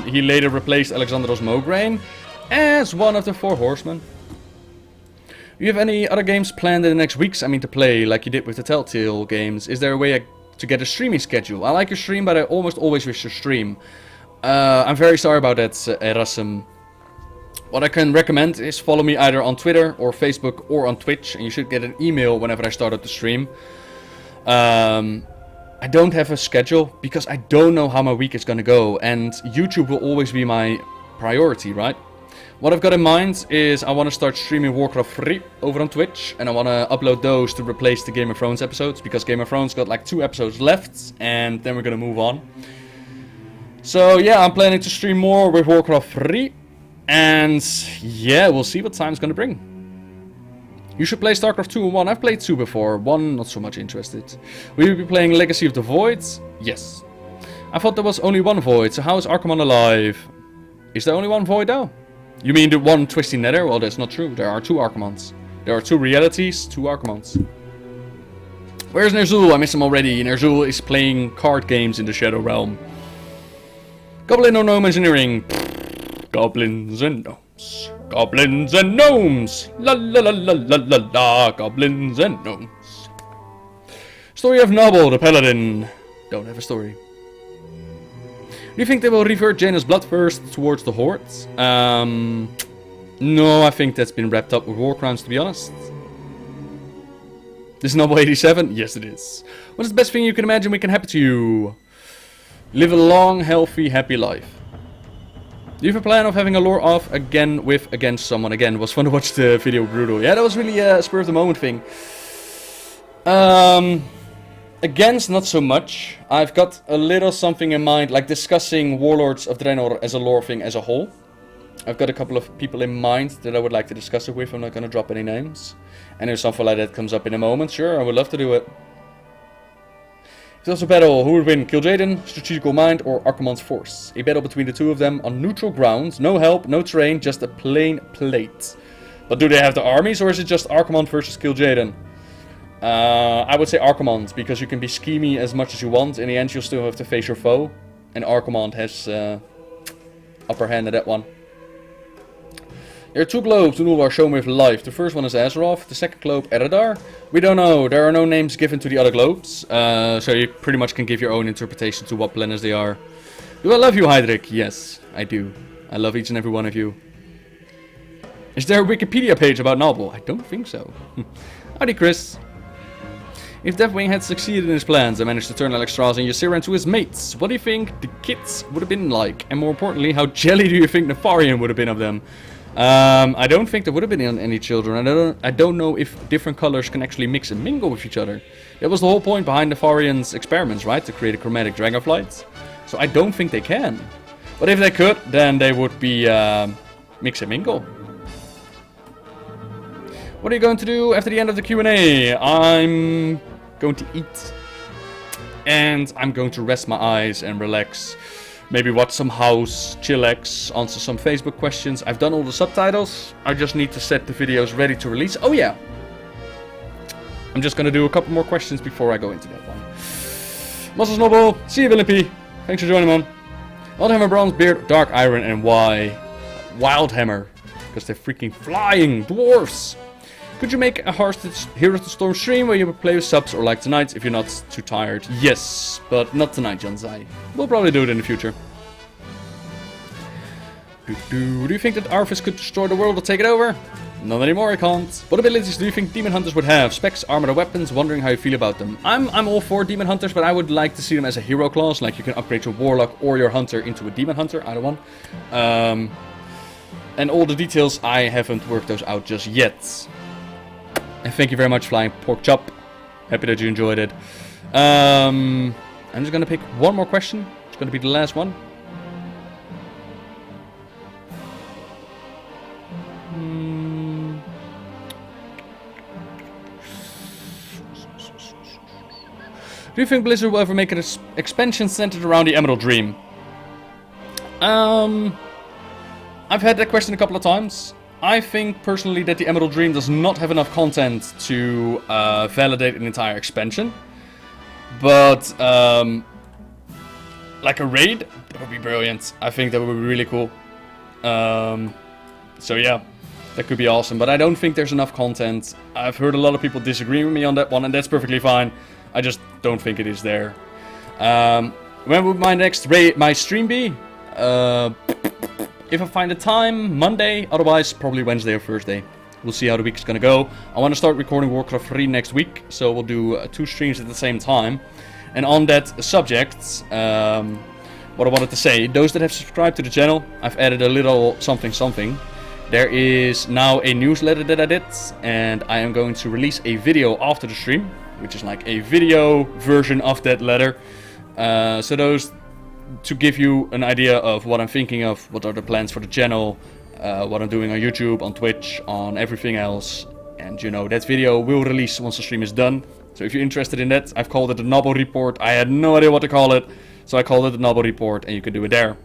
he later replaced Alexandros Mograine as one of the 4 horsemen. Do you have any other games planned in the next weeks? I mean, to play, like you did with the Telltale games. Is there a way to get a streaming schedule? I like your stream, but I almost always wish to stream. I'm very sorry about that, Erasm. What I can recommend is follow me either on Twitter or Facebook or on Twitch, and you should get an email whenever I start up the stream. I don't have a schedule because I don't know how my week is gonna go, and YouTube will always be my priority, right? What I've got in mind is I want to start streaming Warcraft 3 over on Twitch, and I want to upload those to replace the Game of Thrones episodes, because Game of Thrones got like 2 episodes left, and then we're gonna move on. So yeah, I'm planning to stream more with Warcraft 3. And yeah, we'll see what time's gonna bring. You should play StarCraft 2 and 1. I've played 2 before. 1, not so much interested. Will you be playing Legacy of the Void? Yes. I thought there was only 1 Void, so how is Archimond alive? Is there only 1 Void now? You mean the one twisting nether? Well, that's not true. There are 2 Archimonds. There are 2 realities, 2 Archimonds. Where's Ner'zhul? I miss him already. Ner'zhul is playing card games in the Shadow Realm. Goblin or Gnome Engineering? Goblins and gnomes. Goblins and gnomes. La la la la la la la. Goblins and gnomes. Story of Noble, the Paladin. Don't have a story. Do you think they will revert Jaina's bloodthirst towards the Hordes? No, I think that's been wrapped up with war crimes, to be honest. This is Noble 87? Yes, it is. What is the best thing you can imagine can happen to you? Live a long, healthy, happy life. Do you have a plan of having a lore off again with against someone again? It was fun to watch the video, brutal. Yeah, that was really a spur of the moment thing. Against, not so much. I've got a little something in mind, like discussing Warlords of Draenor as a lore thing as a whole. I've got a couple of people in mind that I would like to discuss it with. I'm not going to drop any names. And if something like that comes up in a moment, sure, I would love to do it. It's also a battle. Who would win? Kil'jaeden, Strategical Mind, or Archimond's Force? A battle between the 2 of them on neutral ground. No help, no terrain, just a plain plate. But do they have the armies, or is it just Archimond versus Kil'jaeden? I would say Archimond, because you can be schemy as much as you want. In the end, you'll still have to face your foe. And Archimond has upper hand at that one. There are 2 globes who are shown with life. The first one is Azeroth, the second globe Eredar. We don't know, there are no names given to the other globes. So you pretty much can give your own interpretation to what planets they are. Do I love you, Heidrich? Yes, I do. I love each and every one of you. Is there a Wikipedia page about Noble? I don't think so. Howdy, Chris. If Deathwing had succeeded in his plans and managed to turn Alexstrasza and Ysera into his mates, what do you think the kids would have been like? And more importantly, how jelly do you think Nefarian would have been of them? I don't think there would have been any children. I don't know if different colors can actually mix and mingle with each other. That was the whole point behind Nefarian's experiments, right? To create a chromatic dragonflight. So I don't think they can. But if they could, then they would be mix and mingle. What are you going to do after the end of the Q&A? I'm going to eat. And I'm going to rest my eyes and relax. Maybe watch some House, chillax, answer some Facebook questions. I've done all the subtitles. I just need to set the videos ready to release. Oh yeah. I'm just going to do a couple more questions before I go into that one. Muscles Noble, see you William P. Thanks for joining, man. Wildhammer, Bronze Beard, Dark Iron, and why? Wildhammer. Because they're freaking flying dwarfs. Could you make a Heroes of the Storm stream where you would play with subs or like tonight if you're not too tired? Yes, but not tonight, Janzai. We'll probably do it in the future. Do you think that Arthas could destroy the world or take it over? Not anymore, I can't. What abilities do you think Demon Hunters would have? Specs, armor, or weapons? Wondering how you feel about them. I'm all for Demon Hunters, but I would like to see them as a hero class. Like you can upgrade your Warlock or your Hunter into a Demon Hunter, either one. And all the details, I haven't worked those out just yet. And thank you very much, Flying Pork Chop. Happy that you enjoyed it. I'm just gonna pick one more question. It's gonna be the last one. Do you think Blizzard will ever make an expansion centered around the Emerald Dream? I've had that question a couple of times. I think personally that the Emerald Dream does not have enough content to validate an entire expansion. But like a raid, that would be brilliant. I think that would be really cool. So yeah, that could be awesome. But I don't think there's enough content. I've heard a lot of people disagree with me on that one, and that's perfectly fine. I just don't think it is there. When would my next stream be? If I find a time, Monday, otherwise probably Wednesday or Thursday. We'll see how the week's gonna go. I want to start recording Warcraft 3 next week, so we'll do 2 streams at the same time. And on that subject, what I wanted to say, those that have subscribed to the channel, I've added a little something. There is now a newsletter that I did, and I am going to release a video after the stream, which is like a video version of that letter. So those, to give you an idea of what I'm thinking of, what are the plans for the channel, what I'm doing on YouTube, on Twitch, on everything else. And you know, that video will release once the stream is done. So if you're interested in that, I've called it the Noble Report. I had no idea what to call it, so I called it the Noble Report, and you can do it there.